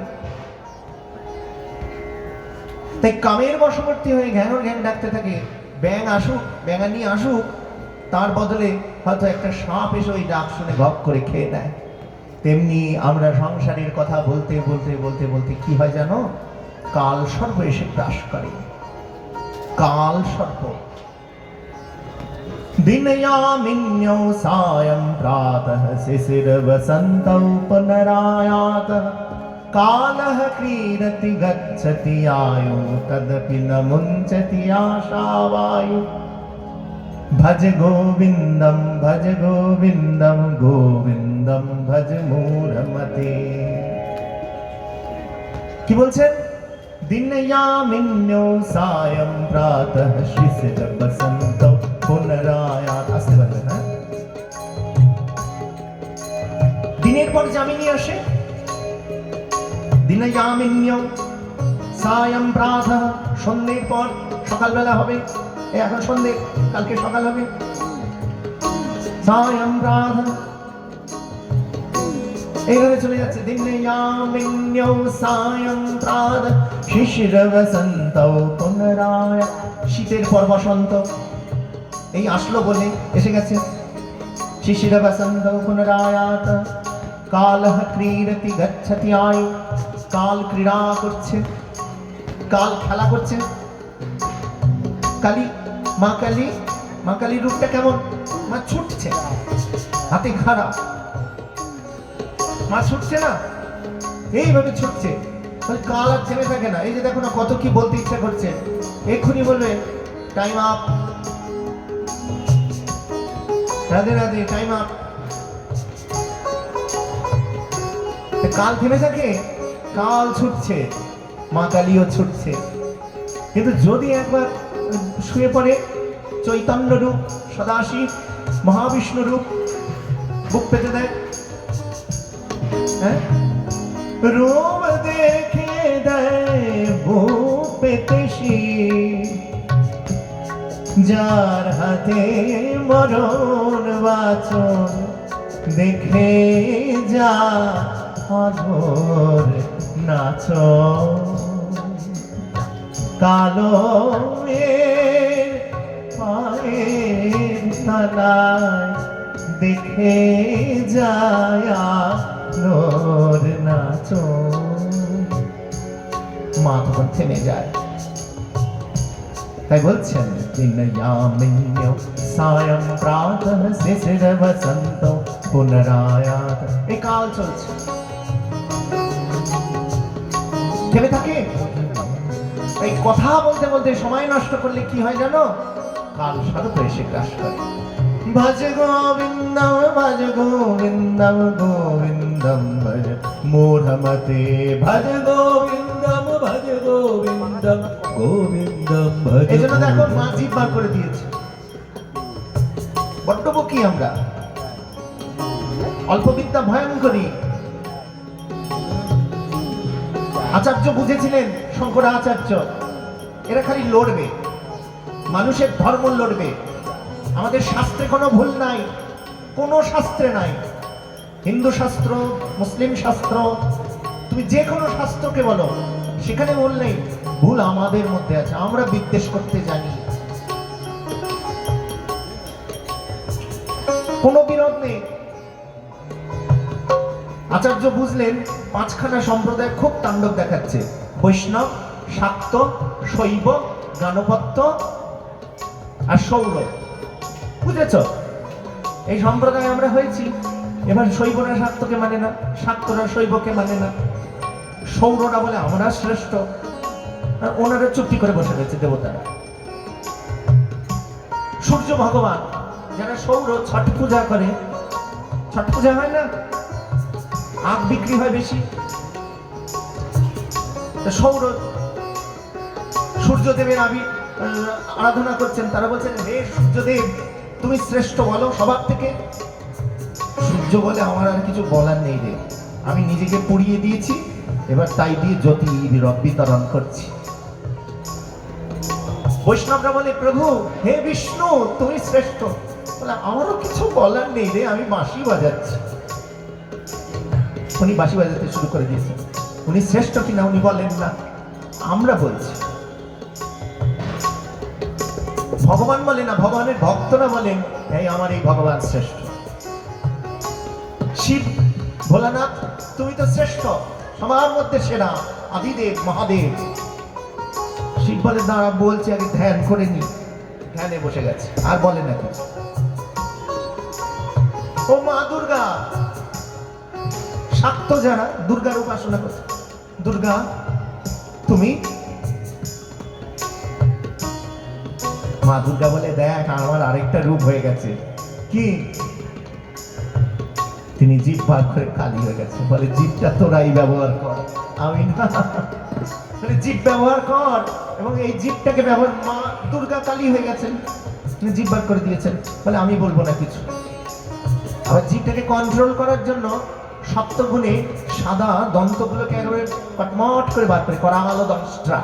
তাই কামের বশবর্তী হয়ে ঘ্যাঙর ঘ্যাং ডাকতে থাকে। ব্যাঙ আসুক, ব্যাঙানি আসুক, তার বদলে হয়তো একটা সাপ এসে ওই ডাক শুনে গপ করে খেয়ে নেয়। তেমনি আমরা সংসারের কথা বলতে বলতে বলতে বলতে কি হয় জানো? কাল সর্প এসে গ্রাস করে। কাল সর্প। दिनयामिन्यौ सायं प्रातः शिशिरवसन्तौ पुनरायातः कालः क्रीडति गच्छति आयु तदपि न मुञ्चति आशावायु भज गोविन्दं गोविन्दं भज मूढमते। কি বলছেন? दिनयामिन्यौ सायं प्रातः शिशिरवसन्तौ পুনরায়াত। আসতে পারবেন, হ্যাঁ? দিনের পর যামিনী আসে। দিনয়ামিন্য সায়ং প্রাতঃ, সন্ধ্যের পর সকালবেলা হবে। এখন সন্ধ্যে, কালকে সকাল হবে। সায়ং প্রাতঃ এইভাবে চলে যাচ্ছে। দিনয়ামিন্য সায়ং প্রাতঃ শিশিরবসন্তৌ পুনরায়াত, শীতের পর বসন্ত। এই আসলো বলে এসে গেছে। শিশিরবসন্তৌ পুনরায়াত কালঃ ক্রীড়তি গচ্ছতি আয়ু, কাল ক্রীড়া করছে, কাল খেলা করছে। কালী, মা কালী, মা কালীর রূপটা কেমন? মা ছুটছে, হাতে খাড়া, মা ছুটছে না, এইভাবে ছুটছে। কাল আর থেমে থাকে না। এই যে দেখো না, কত কি বলতে ইচ্ছা করছে, এক্ষুনি বলবে time up, Radhe Radhe, time up. কাল থেমে থাকে? কাল ছুটছে, মা কালীও ছুটছে। কিন্তু যদি একবার শুয়ে পড়ে চৈতন্য রূপ সদাশিব মহাবিষ্ণু রূপ বুক পেতে দেয়, হ্যাঁ, রূপ দেখে দেয় বুক পেতে শিব, যার হাতে মরণ বাচন দেখে যা অধর নাচ। কালো পায়ের তলায় দেখে যায় আলোর নাচ। মা তখন থেমে যায়। তাই বলছেন দিনয়ামিন্য সায়ং প্রাতঃ শিশিরবসন্তৌ পুনরায়াত। এই কাল চলছে, থেমে থাকে। এই কথা বলতে বলতে সময় নষ্ট করলে কি হয় জানো? কাল স্বরূপ এসে গ্রাস করে। ভজ গোবিন্দম ভজ গোবিন্দম গোবিন্দম ভজ মূঢ়মতে ভজ গোবিন্দম ভজ গোবিন্দম গোবিন্দম ভজ। এই জন্য দেখো মা জিভ বার করে দিয়েছে। বড্ড বকি আমরা, অল্প বিদ্যা ভয়ঙ্করী। আচার্য বুঝেছিলেন, শঙ্করাচার্য, এরা খালি লড়বে, মানুষের ধর্ম লড়বে। আমাদের শাস্ত্রে কোনো ভুল নাই, কোনো শাস্ত্রে নাই। হিন্দু শাস্ত্র, মুসলিম শাস্ত্র, তুমি যে কোনো শাস্ত্রকে বলো, সেখানে ভুল নেই। ভুল আমাদের মধ্যে আছে, আমরা বিদ্বেষ করতে জানি। কোনো বিরোধ নেই। আচার্য বুঝলেন পাঁচখানা সম্প্রদায় খুব তাণ্ডব দেখাচ্ছে, বৈষ্ণব, শাক্ত, শৈব, গানপত্য আর সৌর। বুঝেছ? এই সম্প্রদায় আমরা হয়েছি। এবার শৈবরা শাক্তকে মানে না, শাক্তরা শৈবকে মানে না, সৌররা বলে আমরা শ্রেষ্ঠ, আর ওনারা চুক্তি করে বসে রয়েছে দেবতারা। সূর্য ভগবান, যারা সৌর ছট পূজা করে, ছট পূজা হয় না, আখ বিক্রি হয় বেশি, সৌর সূর্যদেবের আরাধনা করছেন। তারা বলছেন, হে সূর্যদেব, তুমি শ্রেষ্ঠ, বলো সবার থেকে। সূর্য বলে, আমার আর কিছু বলার নেই রে, আমি নিজেকে পুড়িয়ে দিয়েছি, এবার তাই দিয়ে জ্যোতি বিতরণ করছি। বৈষ্ণবরা বলে, প্রভু হে বিষ্ণু, তুমি শ্রেষ্ঠ, বলে আমারও কিছু বলার নেই রে, আমি বাঁশি বাজাচ্ছি। উনি বাঁশি বাজাতে শুরু করে দিয়েছেন। উনি শ্রেষ্ঠ কিনা উনি বলেন না, আমরা বলছি। ভগবান বলে না, ভগবানের ভক্তরা বলেন, এই আমার এই ভগবান শ্রেষ্ঠ। শিব, ভোলানাথ, তুমি তো শ্রেষ্ঠ, সবার মধ্যে সেরা, আদিদেব, মহাদেব। শিব বলে, দাঁড়া বলছি, আগে ধ্যান করে নি। ধ্যানে বসে গেছে, আর বলে না কিছু। ও মা দুর্গা, শাক্ত যারা দুর্গার উপাসনা করছে, দুর্গা তুমি। মা দুর্গা বলে, দেখ আমার আরেকটা রূপ হয়ে গেছে। কি? তিনি জিভ বার করে কালি হয়ে গেছে। বলে, জিভটা তোরাই ব্যবহার কর, আমি না। জিভ ব্যবহার কর, এবং এই জিভটাকে ব্যবহার। মা দুর্গা কালি হয়ে গেছেন, তিনি জিভ বার করে দিয়েছেন। বলে, আমি বলবো না কিছু। আবার জিভটাকে কন্ট্রোল করার জন্য সপ্তগুণে সাদা দন্তগুলোকে একেবারে কটমট করে বার করে, করা আলো দশটা।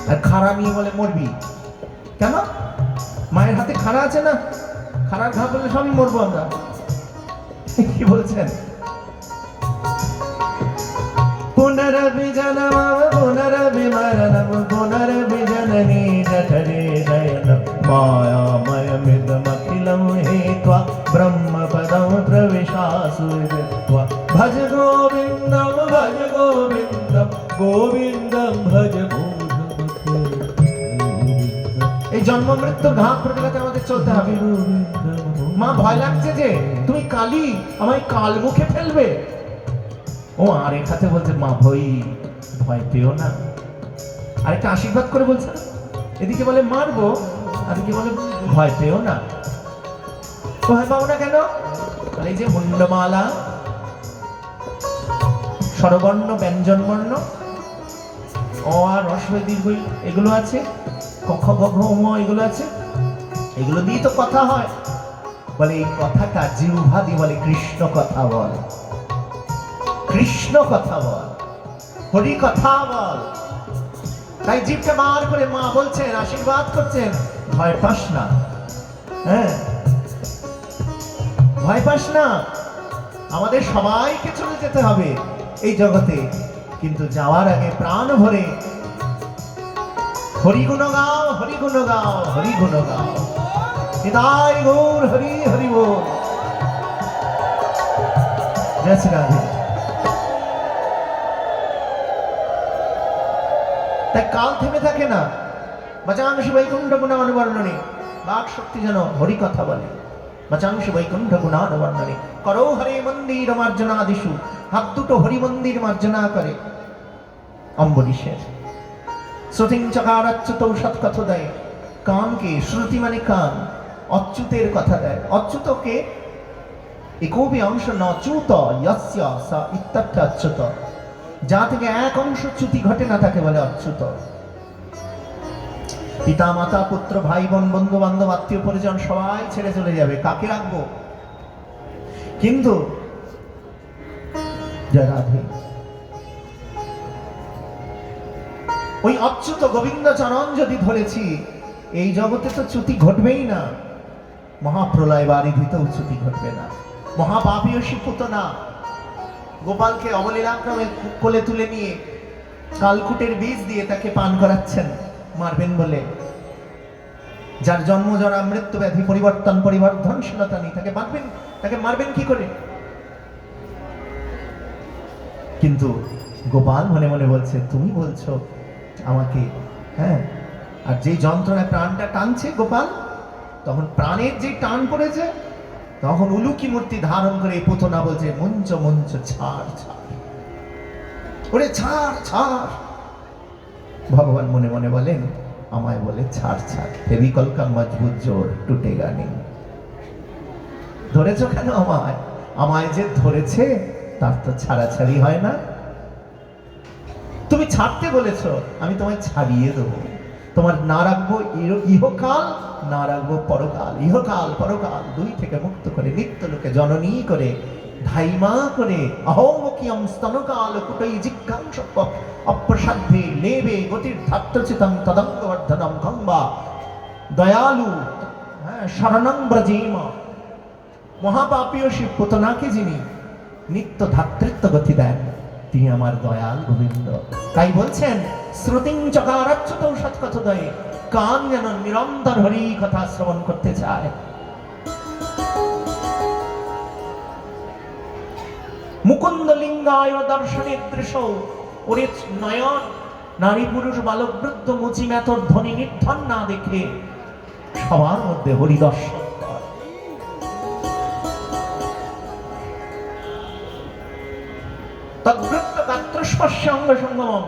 আর খাড়া নিয়ে বলে, মরবি কেন? মায়ের হাতে খাড়া আছে না, খাড়ার ঘা বললে সবই মরবো আমরা। কি বলছেন? পুনরবিজনম পুনরবিমরণম পুনরবিজননী জঠরে নয়নম মায়াময়মিদমখিলম হেত্বা ব্রহ্মপদম প্রবিশাসুরত্বা। ভজ গোবিন্দম গোবিন্দম ভজ মূঢ়মতে। এই জন্ম মৃত্যুর ঘাত প্রতিঘাতে আমাদের চলতে হবে। মা ভয় লাগছে যে তুমি কালী, আমায় কাল মুখে ফেলবে। ও আরেক হাতে বলছে, মা ভয় পেও না। আরেকটা আশীর্বাদ করে বলছে, এদিকে বলে মারবো, আরেকদিকে বলে ভয় পেও না। ভয় পাও না কেন? এই যে মুন্ডমালা, স্বরবর্ণ, ব্যঞ্জন বর্ণ, অ আর হ্রস্ব দীর্ঘ এগুলো আছে, ক খ গ ঘ ম এগুলো আছে, এগুলো দিয়ে তো কথা হয়। বলে এই কথাটা জিহ্বা দিয়ে বলে, কৃষ্ণ কথা বল, কৃষ্ণ কথা বল, হরি কথা বল। তাই জিভটা বার করে মা বলছেন, আশীর্বাদ করছেন, ভয় পাস না। হ্যাঁ, ভয় পাস না। আমাদের সবাইকে চলে যেতে হবে এই জগতে, কিন্তু যাওয়ার আগে প্রাণ ভরে হরিগুণ গাও, হরিগুণ গাও, হরিগুণ গাও। নিতাই গৌর হরি হরি বল। জয় শ্রী রাধে। তাই কাল থেমে থাকে না। বাচাংশি বৈকুণ্ঠ গুণানুবর্ণনে, বাক শক্তি যেন হরি কথা বলে। বাচাংশি বৈকুণ্ঠ গুণানুবর্ণনে, করো হরে মন্দির মার্জনাদিষু। হাত দুটো হরি মন্দির মার্জনা করে। অম্বরীশের শ্রুতিং চকারাচ্যুতৌ সৎকথ দেয়, কানকে, শ্রুতি মানে কান, অচ্যুতের কথা দেয়। অচ্যুতকে একবি অংশ নচ্যুত ইয়স্য স ইত্যর্থ অচ্যুত, যা থেকে এক অংশ চ্যুতি ঘটে না তাকে বলে অচ্যুত। পিতা মাতা পুত্র ভাই বোন বন্ধু বান্ধব আত্মীয় পরিজন সবাই ছেড়ে চলে যাবে, কাকে রাখবো? কিন্তু জয় রাধে, ওই অচ্যুত গোবিন্দ চরণ যদি ধরেছি, এই জগতে তো চ্যুতি ঘটবেই না, মহাপ্রলয় বারিধিতেও চ্যুতি ঘটবে না। মহাপাপীয় পুতনা গোপালকে অবলীলাক্রমে কোলে তুলে নিয়ে কালকুটের বীজ দিয়ে তাকে পান করাচ্ছেন মারবেন বলে। যার জন্ম জরা মৃত্যু ব্যাধি পরিবর্তন পরিবর্ধনশীলতা নেই, তাকে মারবেন কি করে? কিন্তু গোপাল মনে মনে বলছে, তুমি বলছো আমাকে, হ্যাঁ। আর যে যন্ত্রণায় প্রাণটা টানছে গোপাল, তখন প্রাণের যে টান পড়েছে, তখন উলুকি মূর্তি ধারণ করে এই পুতনা বলছে, মঞ্চ মঞ্চ ছাড় ছাড়, ওরে ছাড় ছাড়। ভগবান মনে মনে বলেন, আমায় বলে ছাড় ছাড়, ফেভিকল কা মজবুত জোর টুটেগা নেই। ধরেছ কেন আমায়? আমায় যে ধরেছে তার তো ছাড়াছাড়ি হয় না। তুমি ছাড়তে বলেছো, আমি তোমায় ছাড়িয়ে দেবো। তোমার না রাখবো ইহকাল, না রাখবো পরকাল। ইহকাল পরকাল দুই থেকে মুক্ত করে, নিত্য লোকে জননী করে, ধাইমা করে, অহমকিয়ম স্তনকাল কুটৈ জিজ্ঞাংস অপ্রসাধ্যে লেবে গতির ধাত্রচিতং তদঙ্গবর্ধনম খম্বা দয়ালু, হ্যাঁ, শরণং ব্রজেম। মহাপাপীয় শিব পুতনাকে যিনি নিত্য ধাতৃত্ব গতি দেন, তিনি আমার দয়াল গোবিন্দ। তাই বলছেন, শ্রুতিং চকারাচ্যুতৌ সৎকথোদয়ে, কান যেন নিরন্তর হরি কথা শ্রবণ করতে চায়। মুকুন্দ লিঙ্গায় দর্শনে দৃশ্য, ওরে নয়ন নারী পুরুষ বালক বৃদ্ধ মুচি মেথর ধ্বনি নির্ধন না দেখে সবার মধ্যে হরি দর্শন কর। তদ্বৃত্ত গাত্রস্পর্শে অঙ্গ সঙ্গমম,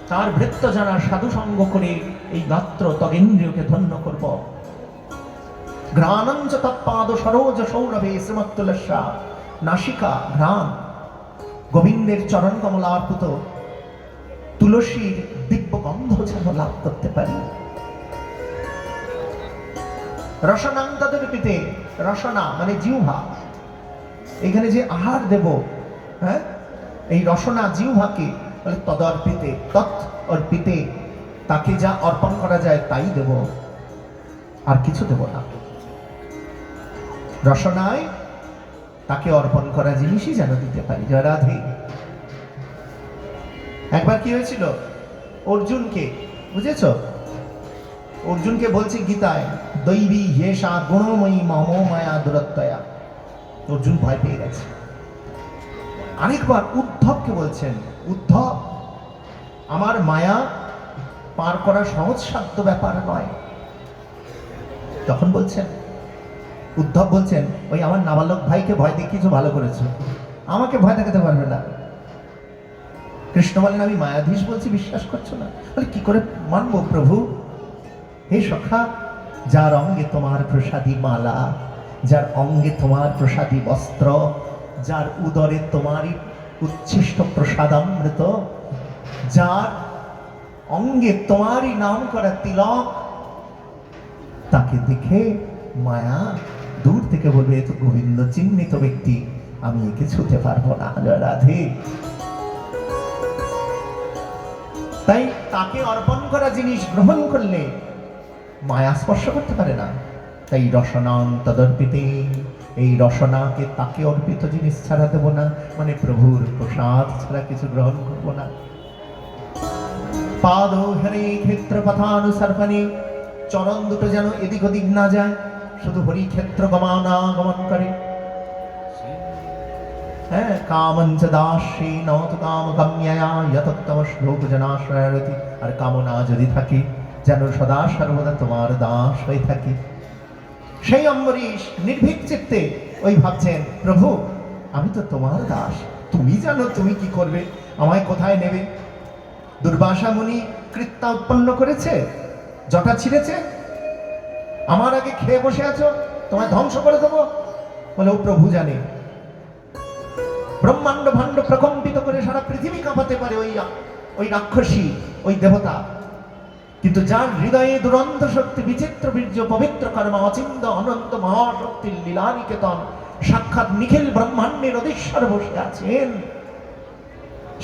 তার বৃত্ত যারা সাধু সঙ্গ করে এই গাত্র তগেন্দ্রিয়কে ধন্য করব। ঘ্রাণঞ্চ তৎপাদ সরোজ সৌরভে শ্রীমত্তুলস্যা, নাসিকা ঘ্রাণ গোবিন্দের চরণ কমলার্পিত তুলসীর দিব্য গন্ধ যেন লাভ করতে পারি। রসনাং তদর্পিতে, রসনা মানে জিহ্বা, এখানে যে আহার দেব, হ্যাঁ, এই রসনা জিহ্বাকে বলে তদর্পিতে, তৎ অর্পিতে, তাকে যা অর্পণ করা যায় তাই দেব, আর কিছু দেব না। রসনায় তাকে অর্পণ করা জিনিসই যেন দিতে পারি। জয় রাধে। একবার কি হয়েছিল অর্জুনকে, বুঝেছ? অর্জুনকে বলছে গীতায়, দৈবী হেষা গুণময়ী মম মায়া দুরত্বয়া। অর্জুন ভয় পেয়ে গেছে। আরেকবার উদ্ধবকে বলছেন, উদ্ধব, আমার মায়া পার করা সহজসাধ্য ব্যাপার নয়। তখন বলছেন, উদ্ধব বলছেন, ওই আমার নাবালক ভাইকে ভয় দেখিয়েছ, ভালো করেছো, আমাকে ভয় দেখাতে পারবে না। কৃষ্ণ বলেন, আমি মায়াধীশ বলছি, বিশ্বাস করছো না? বলে, কি করে মানবো প্রভু? হে সখা, যার অঙ্গে তোমার প্রসাদী মালা, যার অঙ্গে তোমার প্রসাদী বস্ত্র, যার উদরে তোমারই উচ্ছিষ্ট প্রসাদামৃত, যার অঙ্গে তোমারই নাম করা তিলক, তাকে দেখে মায়া দূর থেকে বলবে, এ তো গোবিন্দ চিহ্নিত ব্যক্তি, আমি একে ছুতে পারবো না। জয় রাধে। তাই তাকে অর্পণ করা জিনিস গ্রহণ করলে মায়া স্পর্শ করতে পারে না। তাই রসনাং তদর্পিতে, এই রসনাকে তাকে অর্পিত জিনিস ছাড়া দেব না, মানে প্রভুর প্রসাদ ছাড়া কিছু গ্রহণ করব না। পাদ হরে ক্ষেত্র পথানুসর্পণে, চরণ দুটো যেন এদিক ওদিক না যায়, শুধু হরি ক্ষেত্র গমনাগমন করে। হ্যাঁ, কামঞ্চ দাসী নত কাম কাম্যয়া যতোত্তম শ্লোক জনাশ্রয়রতি। আর কামনা যদি থাকে, যেন সদা সর্বদা তোমার দাস হয়ে থাকি। সেই অম্বরীশ নির্ভীক চিত্তে ওই ভাবছেন, প্রভু আমি তো তোমার দাস, তুমি জানো তুমি কি করবে, আমায় কোথায় নেবে। দুর্বাসা মুনি কৃত্যা উৎপন্ন করেছে, জটা ছিঁড়েছে, আমার আগে খেয়ে বসে আছো, তোমায় ধ্বংস করে দেবো। বলে ও প্রভু জানে, ব্রহ্মাণ্ড ভাণ্ড প্রকম্পিত করে সারা পৃথিবী কাঁপাতে পারে ওই রাক্ষসী, ওই দেবতা, কিন্তু যার হৃদয়ে দুরন্ত শক্তি, বিচিত্র বীর্য, পবিত্র কর্মা, অচিন্ত অনন্ত মহাশক্তির লীলা নিকেতন, সাক্ষাৎ নিখিল ব্রহ্মাণ্ডের অধীশ্বর বসে আছেন,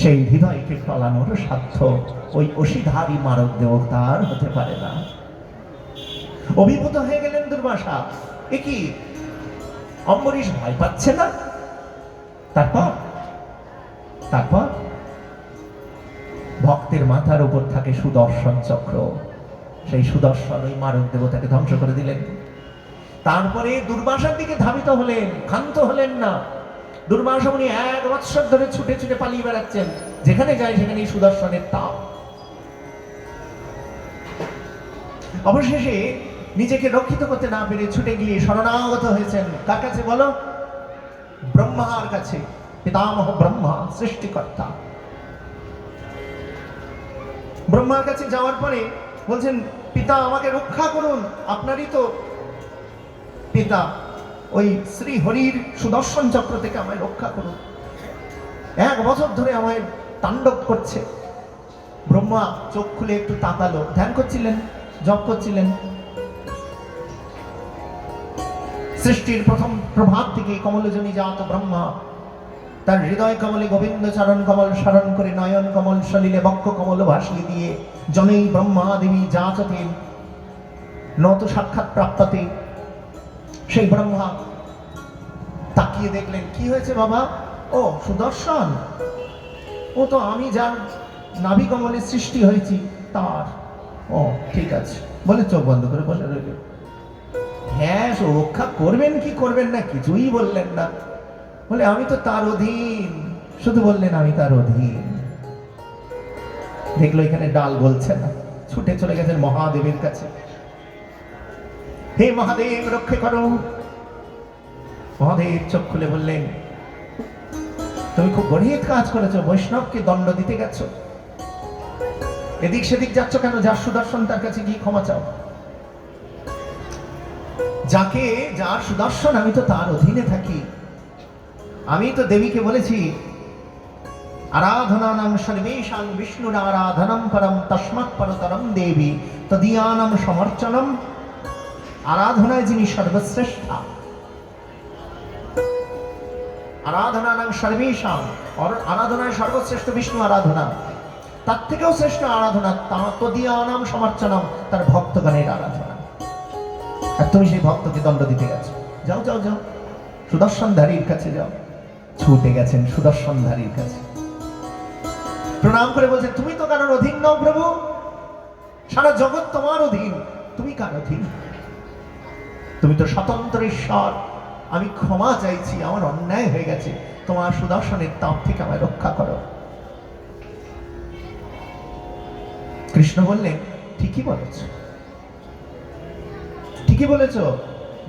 সেই হৃদয়কে টলানোর সাধ্য ওই অসিধারী মারক দেবতার হতে পারে না। অভিভূত হয়ে গেলেন দুর্বাসা, এ কি অম্বরীশ ভয় পাচ্ছে না? তারপর ভক্তের মাথার উপর থাকে সুদর্শন চক্র, সেই সুদর্শন ওই মারক দেবতাকে ধ্বংস করে দিলেন। তারপরে দুর্বাসার দিকে ধাবিত হলেন, ক্ষান্ত হলেন না। দুর্বাসা মুনি 1 বৎসর ধরে ছুটে ছুটে পালিয়ে বেড়াচ্ছেন, যেখানে যায় সেখানে সুদর্শনের তাপ। অবশেষে নিজেকে রক্ষিত করতে না পেরে ছুটে গিয়ে শরণাগত হয়েছেন কার কাছে বলো? ব্রহ্মার কাছে। পিতামহ ব্রহ্মা, সৃষ্টিকর্তা। ব্রহ্মার কাছে যাওয়ার পরে বলছেন, পিতা আমাকে রক্ষা করুন, আপনারই তো পিতা, ওই শ্রী হরির সুদর্শন চক্র থেকে আমায় রক্ষা করুন, 1 বছর ধরে আমায় তাণ্ডব করছে। ব্রহ্মা চোখ খুলে একটু তাকালো, ধ্যান করছিলেন, জপ করছিলেন। সৃষ্টির প্রথম প্রভাত থেকে কমলজনী জাত ব্রহ্মা তার হৃদয় কমলে গোবিন্দ চরণ কমল স্মরণ করে নয়ন কমল সলিলে বক্ষ কমল ভাসিয়ে দিয়ে জনেই ব্রহ্মা দেবী যাচতে নত সাক্ষাৎ প্রাপ্ততে। সেই ব্রহ্মা তাকিয়ে দেখলেন, কি হয়েছে বাবা? ও সুদর্শন, ও তো আমি যার নাভি কমলে সৃষ্টি হয়েছি তার। ও ঠিক আছে বলে চোখ বন্ধ করে বসে রইল। হ্যাঁ, রক্ষা করবেন কি করবেন না কিছুই বললেন না। বলে আমি তো তার অধীন, শুধু বললেন আমি তার অধীন। দেখলো এখানে ডাল বলছে না, ছুটে চলে গেছেন মহাদেবের কাছে। হে মহাদেব, রক্ষা করো। মহাদেব চোখ খুলে বললেন, তুমি খুব গরিব কাজ করেছো, বৈষ্ণবকে দণ্ড দিতে গেছো, এদিক সেদিক যাচ্ছ কেন? যার সুদর্শন তার কাছে গিয়ে ক্ষমা চাও। যার সুদর্শন, আমি তো তার অধীনে থাকি। আমি তো দেবীকে বলেছি, আরাধনানাং সর্বেষাং বিষ্ণুর আরাধনম পরম তস্মাৎ পরতরম দেবী তদীয়ানাম সমর্চনম। আরাধনায় যিনি সর্বশ্রেষ্ঠা, আরাধনানাং সর্বেষাং, আরাধনায় সর্বশ্রেষ্ঠ বিষ্ণু আরাধনা, তার থেকেও শ্রেষ্ঠ আরাধনা তদীয়ানাম সমর্চনম, তার ভক্তগণের আরাধনা। আর তুমি সেই ভক্তকে দণ্ড দিতে গেছো, যাও যাও যাও সুদর্শনধারীর কাছে যাও। ছুটে গেছেন সুদর্শনধারীর কাছে, প্রণাম করে বলছেন, তুমি তো কারোর অধীন নও প্রভু, সারা জগৎ তোমার অধীন, তুমি কার অধীন? তুমি তো স্বতন্ত্র ঈশ্বর। আমি ক্ষমা চাইছি, আমার অন্যায় হয়ে গেছে, তোমার সুদর্শনের তাপ থেকে আমায় রক্ষা করো। কৃষ্ণ বললেন, ঠিকই বলেছ, ঠিকই বলেছ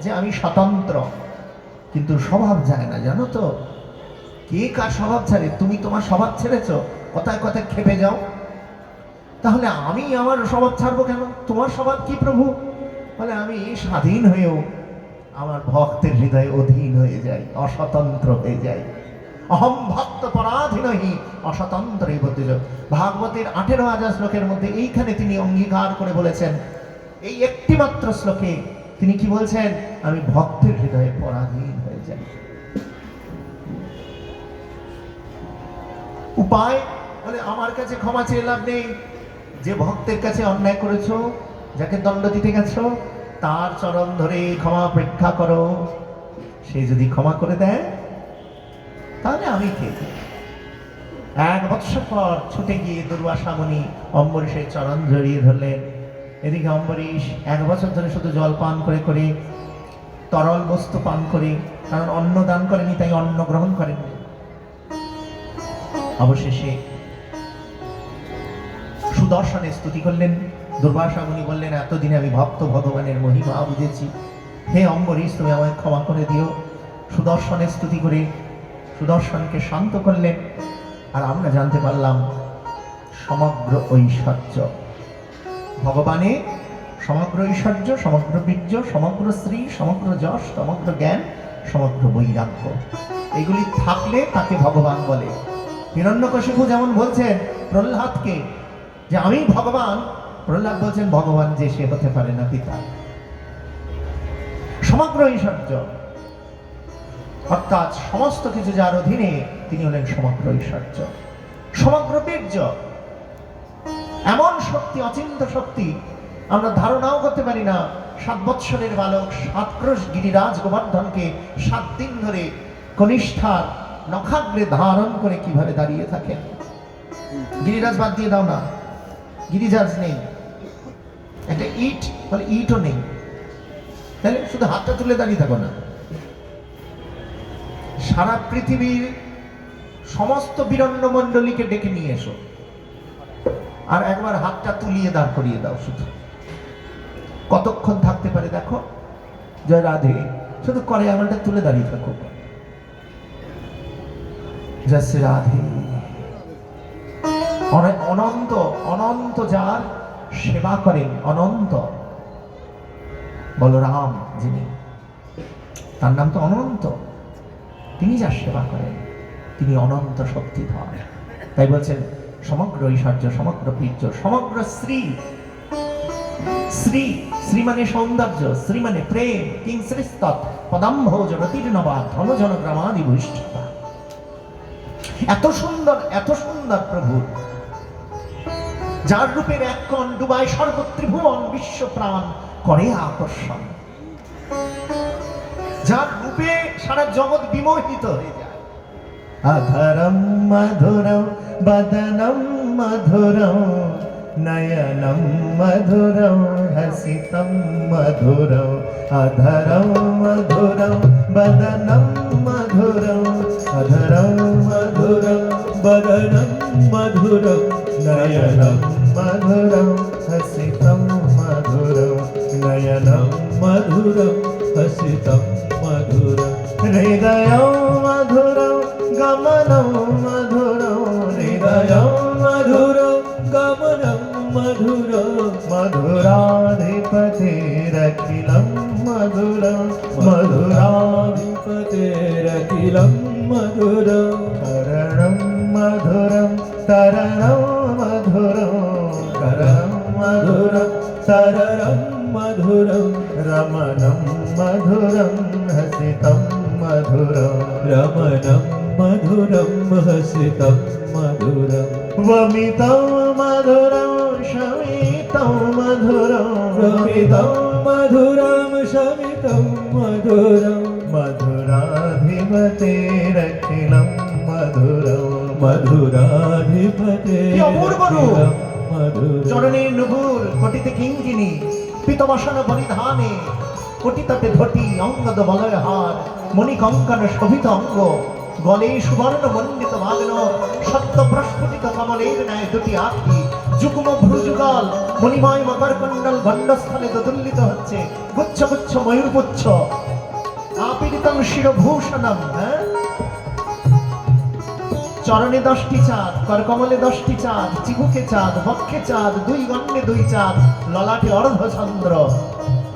যে আমি স্বতন্ত্র, কিন্তু স্বভাব যায় না, জানো তো? কে কার স্বভাব ছাড়ে? তুমি তোমার স্বভাব ছেড়েছ, কথায় কথায় খেপে যাও। তাহলে আমি আমার স্বভাব ছাড়বো কেন? তোমার স্বভাব কি প্রভু? বলে আমি স্বাধীন হয়েও আমার ভক্তের হৃদয়ে অধীন হয়ে যাই, অস্বতন্ত্র হয়ে যাই। অহম ভক্ত পরাধীনহি অস্বতন্ত্র। ভাগবতের 18,000 শ্লোকের মধ্যে এইখানে তিনি অঙ্গীকার করে বলেছেন, এই একটি মাত্র শ্লোকে তিনি কি বলছেন? আমি ভক্তের হৃদয়ে পরাধীন হয়ে যাই। উপায় বলে, আমার কাছে ক্ষমা চেয়ে লাভ নেই। যে ভক্তের কাছে অন্যায় করেছো, যাকে দণ্ড দিতে গেছো, তার চরণ ধরে ক্ষমা অপেক্ষা করো। সে যদি ক্ষমা করে দেয় তাহলে আমি কে? 1 বৎসর পর ছুটে গিয়ে দুর্বাসা মুনি অম্বরীশের চরণ জড়িয়ে ধরলেন। এদিকে অম্বরীশ 1 বছর ধরে শুধু জল পান করে করে, তরল বস্তু পান করে, কারণ অন্ন দান করেনি তাই অন্ন গ্রহণ করেননি। অবশেষে সুদর্শনের স্তুতি করলেন। দুর্বাসা মুনি বললেন, এতদিনে আমি ভক্ত ভগবানের মহিমা বুঝেছি, হে অম্বরীশ তুমি আমায় ক্ষমা করে দিও। সুদর্শনের স্তুতি করে সুদর্শনকে শান্ত করলেন। আর আমরা জানতে পারলাম সমগ্র ঐশ্বর্য ভগবানে সমগ্র ঐশ্বর্য, সমগ্র বীর্য, সমগ্র শ্রী, সমগ্র যশ, সমগ্র জ্ঞান, সমগ্র বৈরাগ্য, এগুলি থাকলে তাকে ভগবান বলে। হিরণ্যকশিপু যেমন বলছেন প্রহ্লাদকে যে আমি ভগবান, প্রহ্লাদ বলছেন ভগবান যে সে হতে পারে না পিতা। সমগ্র ঐশ্বর্য অর্থাৎ সমস্ত কিছু যার অধীনে, তিনি হলেন সমগ্র ঐশ্বর্য, সমগ্র বীর্য। এমন শক্তি, অচিন্ত শক্তি, আমরা ধারণাও করতে পারি না। 7 বৎসরের বালক 7 ক্রোশ গিরিরাজ গোবর্ধনকে 7 দিন ধরে কনিষ্ঠার নখাগ্রে ধারণ করে কিভাবে দাঁড়িয়ে থাকেন। গিরিরাজ বাদ দিয়ে দাও না, গিরিরাজ নেই, একটা ইট বলে ইটও নেই, তাহলে শুধু হাতটা তুলে দাঁড়িয়ে থাকো না। সারা পৃথিবীর সমস্ত বীরণ্য মণ্ডলীকে ডেকে নিয়ে এসো, আর একবার হাতটা তুলিয়ে দাঁড় করিয়ে দাও। শুধু কতক্ষণ থাকতে পারে দেখো। জয় রাধে, শুধু করে আঙুলটা তুলে দাঁড়িয়ে থাকো। জয় শ্রী রাধে। অনন্ত অনন্ত যার সেবা করেন, অনন্ত বলরাম যিনি, তার নাম তো অনন্ত, তিনি যার সেবা করেন তিনি অনন্ত শক্তিধর। তাই বলছেন সমগ্র ঐশ্বর্য, সমগ্র বীর্য, সমগ্র শ্রী। শ্রী, শ্রী মানে সৌন্দর্য, শ্রী মানে প্রেম। কিং শ্রীস্তৎ পদাম্ভোজ রতির্নবা ধনজন গ্রামাদি বৈষ্ঠবা। এত সুন্দর, এত সুন্দর প্রভু, যার রূপের এক কণ ডুবায় সর্বত্রিভুবন বিশ্ব প্রাণ করে আকর্ষণ, যার রূপে সারা জগৎ বিমোহিত হয়ে যায়। अधरं मधुरं वदनं मधुरं नयनं मधुरं हसितं मधुरं अधरं मधुरं वदनं मधुरं अधरं मधुरं वदनं मधुरं नयनं मधुरं हसितं मधुरं नयनं मधुरं हसितं मधुरं हृदयं मधुरं गमनं मधुरं हृदयं मधुरं गमनं मधुरं मधुराधिपतिरखिलं मधुरं मधुराधिपतिरखिलं मधुरं करणं मधुरं तरणं मधुरं करणं मधुरं तरणं मधुरं रमणं मधुरं हसितं मधुरं रमणं मधुरं हसितं मधुरं वमितं मधुरं शमितं मधुरं वमितं मधुरं शमितं मधुरं मधुराधिपतेरखिलं मधुरं मधुराधिपतेरखिलं मधुरं চরণে নুপুর কোটিতে কিঙ্কিনী পিতবসন পরিধানে কোটিতাতে ধটি অঙ্গদ বলয় হার মণি কঙ্কণ শোভিত অঙ্গ গলে সুবর্ণ মণ্ডিত মাগ্ন সত্য প্রস্ফুটিত কমলের ন্যায় দুটি আখি যুগ্ম ভ্রুযুগল মণিময় মকর কুণ্ডল গণ্ডস্থলে দোদুল্লিত হচ্ছে গুচ্ছ গুচ্ছ ময়ূরপুচ্ছ আপীড়িতং শিরভূষণম। চরণে 10টি চাঁদ, করকমলে 10টি চাঁদ, চিবুকে চাঁদ, বক্ষে চাঁদ, 2 গণ্ডে 2 চাঁদ, ললাটে অর্ধচন্দ্র,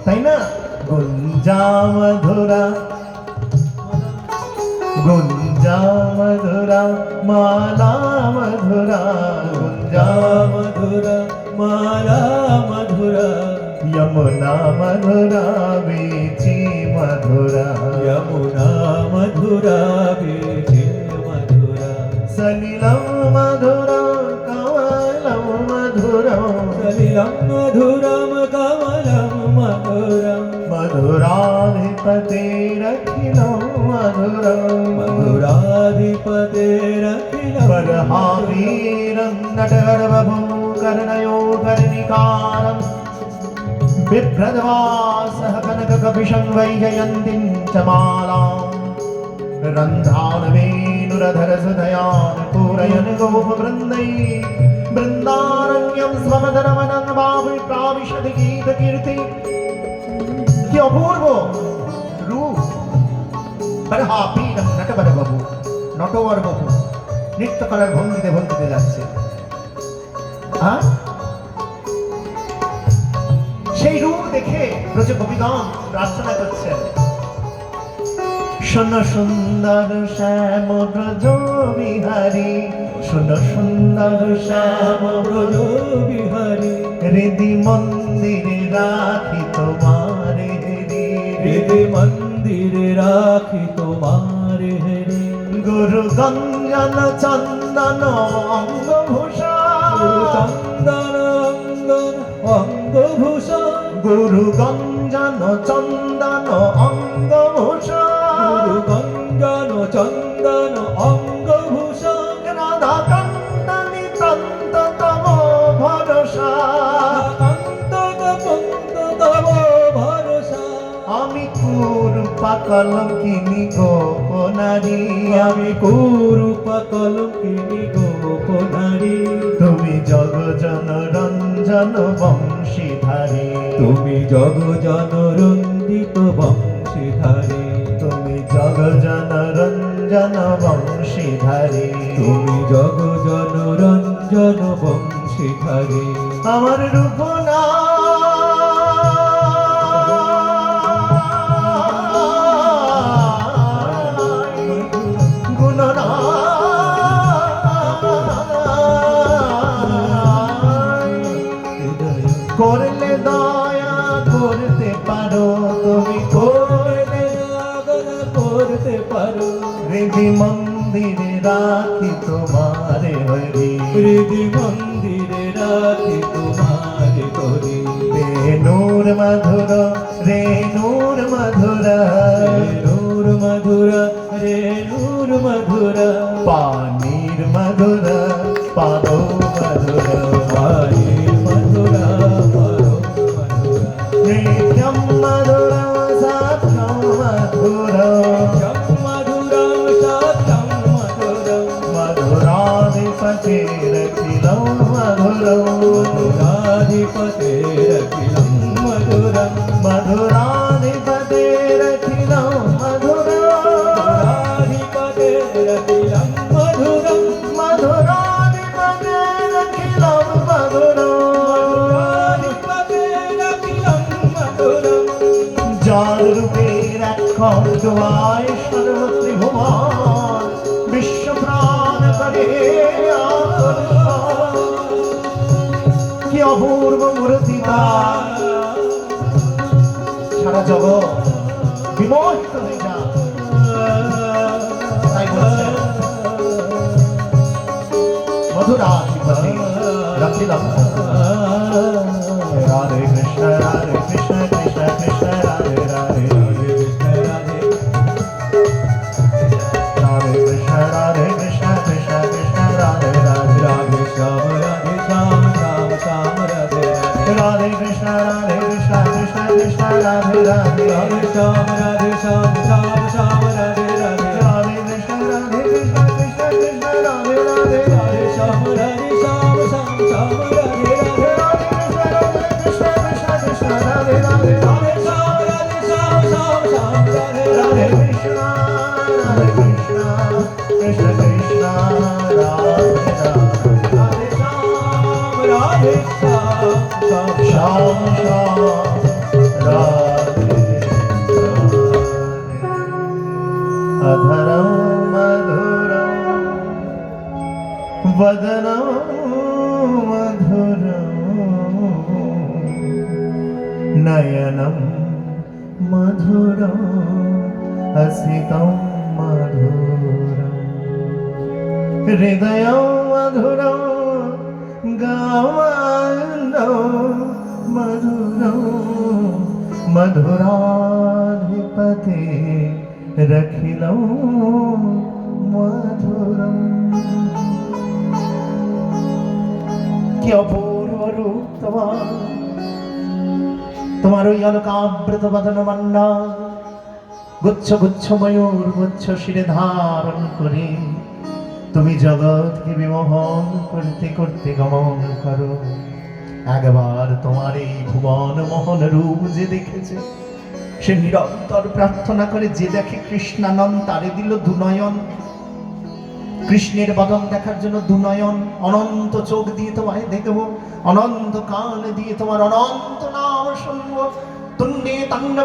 তাই না? গুঞ্জা মধুরা গুঞ্জা মধুরা মালা মধুরা গুঞ্জা মধুরা মালা মধুরা यमुना मधुरा बीची मधुरा यमुना मधुरा बीची मधुरा सलिलं मधुरा कमलं मधुरं सलिलं मधुरं कमलं मधुरं मधुराधिपतेरखिलं मधुरं मधुराधिपतेरखिलं बर्हावीरं नटगर्वभूकर्णयो कर्णिकारं बिभ्रद्वासः कनककपिशं वैजयन्तीं च मालां रन्ध्रानवेणुरधरसुधयान् पूरयन् गोपवृन्दैः बृन्दारण्यं स्वमदनवनं प्राविशति गीतकीर्ति। কি অপূর্ব রূপ! বরহাপীরম নটবর বাবু, নটবর বাবু নৃত্য করার ভঙ্গিতে ভঙ্গিতে যাচ্ছে। ব্রজ কবিগণ প্রার্থনা করছেন, শোন সুন্দর শ্যাম ব্রজ বিহারী, শোন সুন্দর শ্যাম ব্রজ বিহারী, হৃদি মন্দিরে রাখি তোমারে হৃদি মন্দিরে রাখি তোমারে হরি। গুরু গঞ্জন চন্দন অঙ্গভূষণ, চন্দন অঙ্গন অঙ্গভূষণ, গুরু গঞ্জন চন্দন অঙ্গভূষণ, গুরু গঞ্জন চন্দন অঙ্গভূষণ, রাধা কান্দানি তন্ত তব ভরসা, অন্তত পন্ত তব ভরসা। আমি কুরূপা কলঙ্কিনী গোপনারী, আমি কুরূপা কলঙ্কিনী গোপনারী, তুমি জগজন রঞ্জন বংশীধারী, তুমি জগজন রঞ্জিত বংশীধারী, তুমি জগজন রঞ্জন বংশীধারী, তুমি জগজন রঞ্জন বংশীধারী। আমার রূপ না গুণ করলে দয়া করতে পারো, তুমি করলে করতে পারো, হৃদি মন্দিরে রাখি তোমারে হরি, হৃদি মন্দিরে রাখি তোমারে করি। রেণুর মধুর রেণুর মধুর রেণুর মধুরা, রেণুর মধুরা, পানির মধুর পাদো মধুর, পায়ের মধুরা, পারো মধুরা, নিত্যম মধুর সত্যম মধুর, মধুরা সত্যম মধুরা, মধুরাধিপতি রখিলো মধুর, মধুরাধিপতে রখিলম মধুরা, মধুরাধিপতি রখিলো মধুর, মধুরাধিপতে রখিলম মধুরা, মধুরাধিপতি রখিলো মধুর, মধুরাধিপতে রখিলম মধুরা। যার রূপের এক খণ্ডায় সর্বত্রিভুবন বিশ্ব প্রাণ করে আকর্ষণ, কি অপূর্ব মূর্তি তার, সারা জগৎ বিমোহিত হয়ে যায়। তাই বলছেন মধুরাধিপতি রাখিলাম রাধে কৃষ্ণ কৃষ্ণ কৃষ্ণ রাধে রাধে, রাধে কৃষ্ণ কৃষ্ণ কৃষ্ণ রাধে রাধে, রাধে শ্যাম রাধে শ্যাম শ্যাম শ্যাম রাধে রাধে, রাধে কৃষ্ণ কৃষ্ণ কৃষ্ণ রাধে রাধে, রাধে শ্যাম রাধে শ্যাম শ্যাম শ্যাম রাধে রাধে, রাধে কৃষ্ণ কৃষ্ণ কৃষ্ণ রাধে রাধে, রাধে শ্যাম রাধে শ্যাম শ্যাম শ্যাম রাধে রাধে, রাধে কৃষ্ণ কৃষ্ণ রাধে রাধে, রাধে শ্যাম রাধে শ্যাম শ্যাম শ্যাম রাধে রাধে রাধে, কৃষ্ণ কৃষ্ণ কৃষ্ণ রাধে রাধে, রাধে শ্যাম রাধে শ্যাম শ্যাম শ্যাম শ্যাম রাধে अधरं मधुरं वदनं मधुरं नयनं मधुरं हसितं मधुरं हृदयं मधुरं गावनं मधुरं मधुराधिपते रखिलो मधुरम। কি অপূর্ব রূপ তোমার ওই অলকাবৃত বদন মন্ডা, গুচ্ছ গুচ্ছ ময়ূর গুচ্ছ শিরে ধারণ করে তুমি জগৎকে বিমোহন করতে করতে গমন করো। একবার তোমার এই ভুবন মোহন রূপ যে দেখেছে, সে নিরন্তর প্রার্থনা করে, যে দেখে কৃষ্ণানন তারে দিল দুনয়ন। কৃষ্ণের বদন দেখার জন্য দুনয়ন, অনন্ত চোখ দিয়ে তোমায় দেখব, অনন্ত কান দিয়ে তোমার অনন্ত নাম শুনব। তুণ্ডে তাণ্ডবে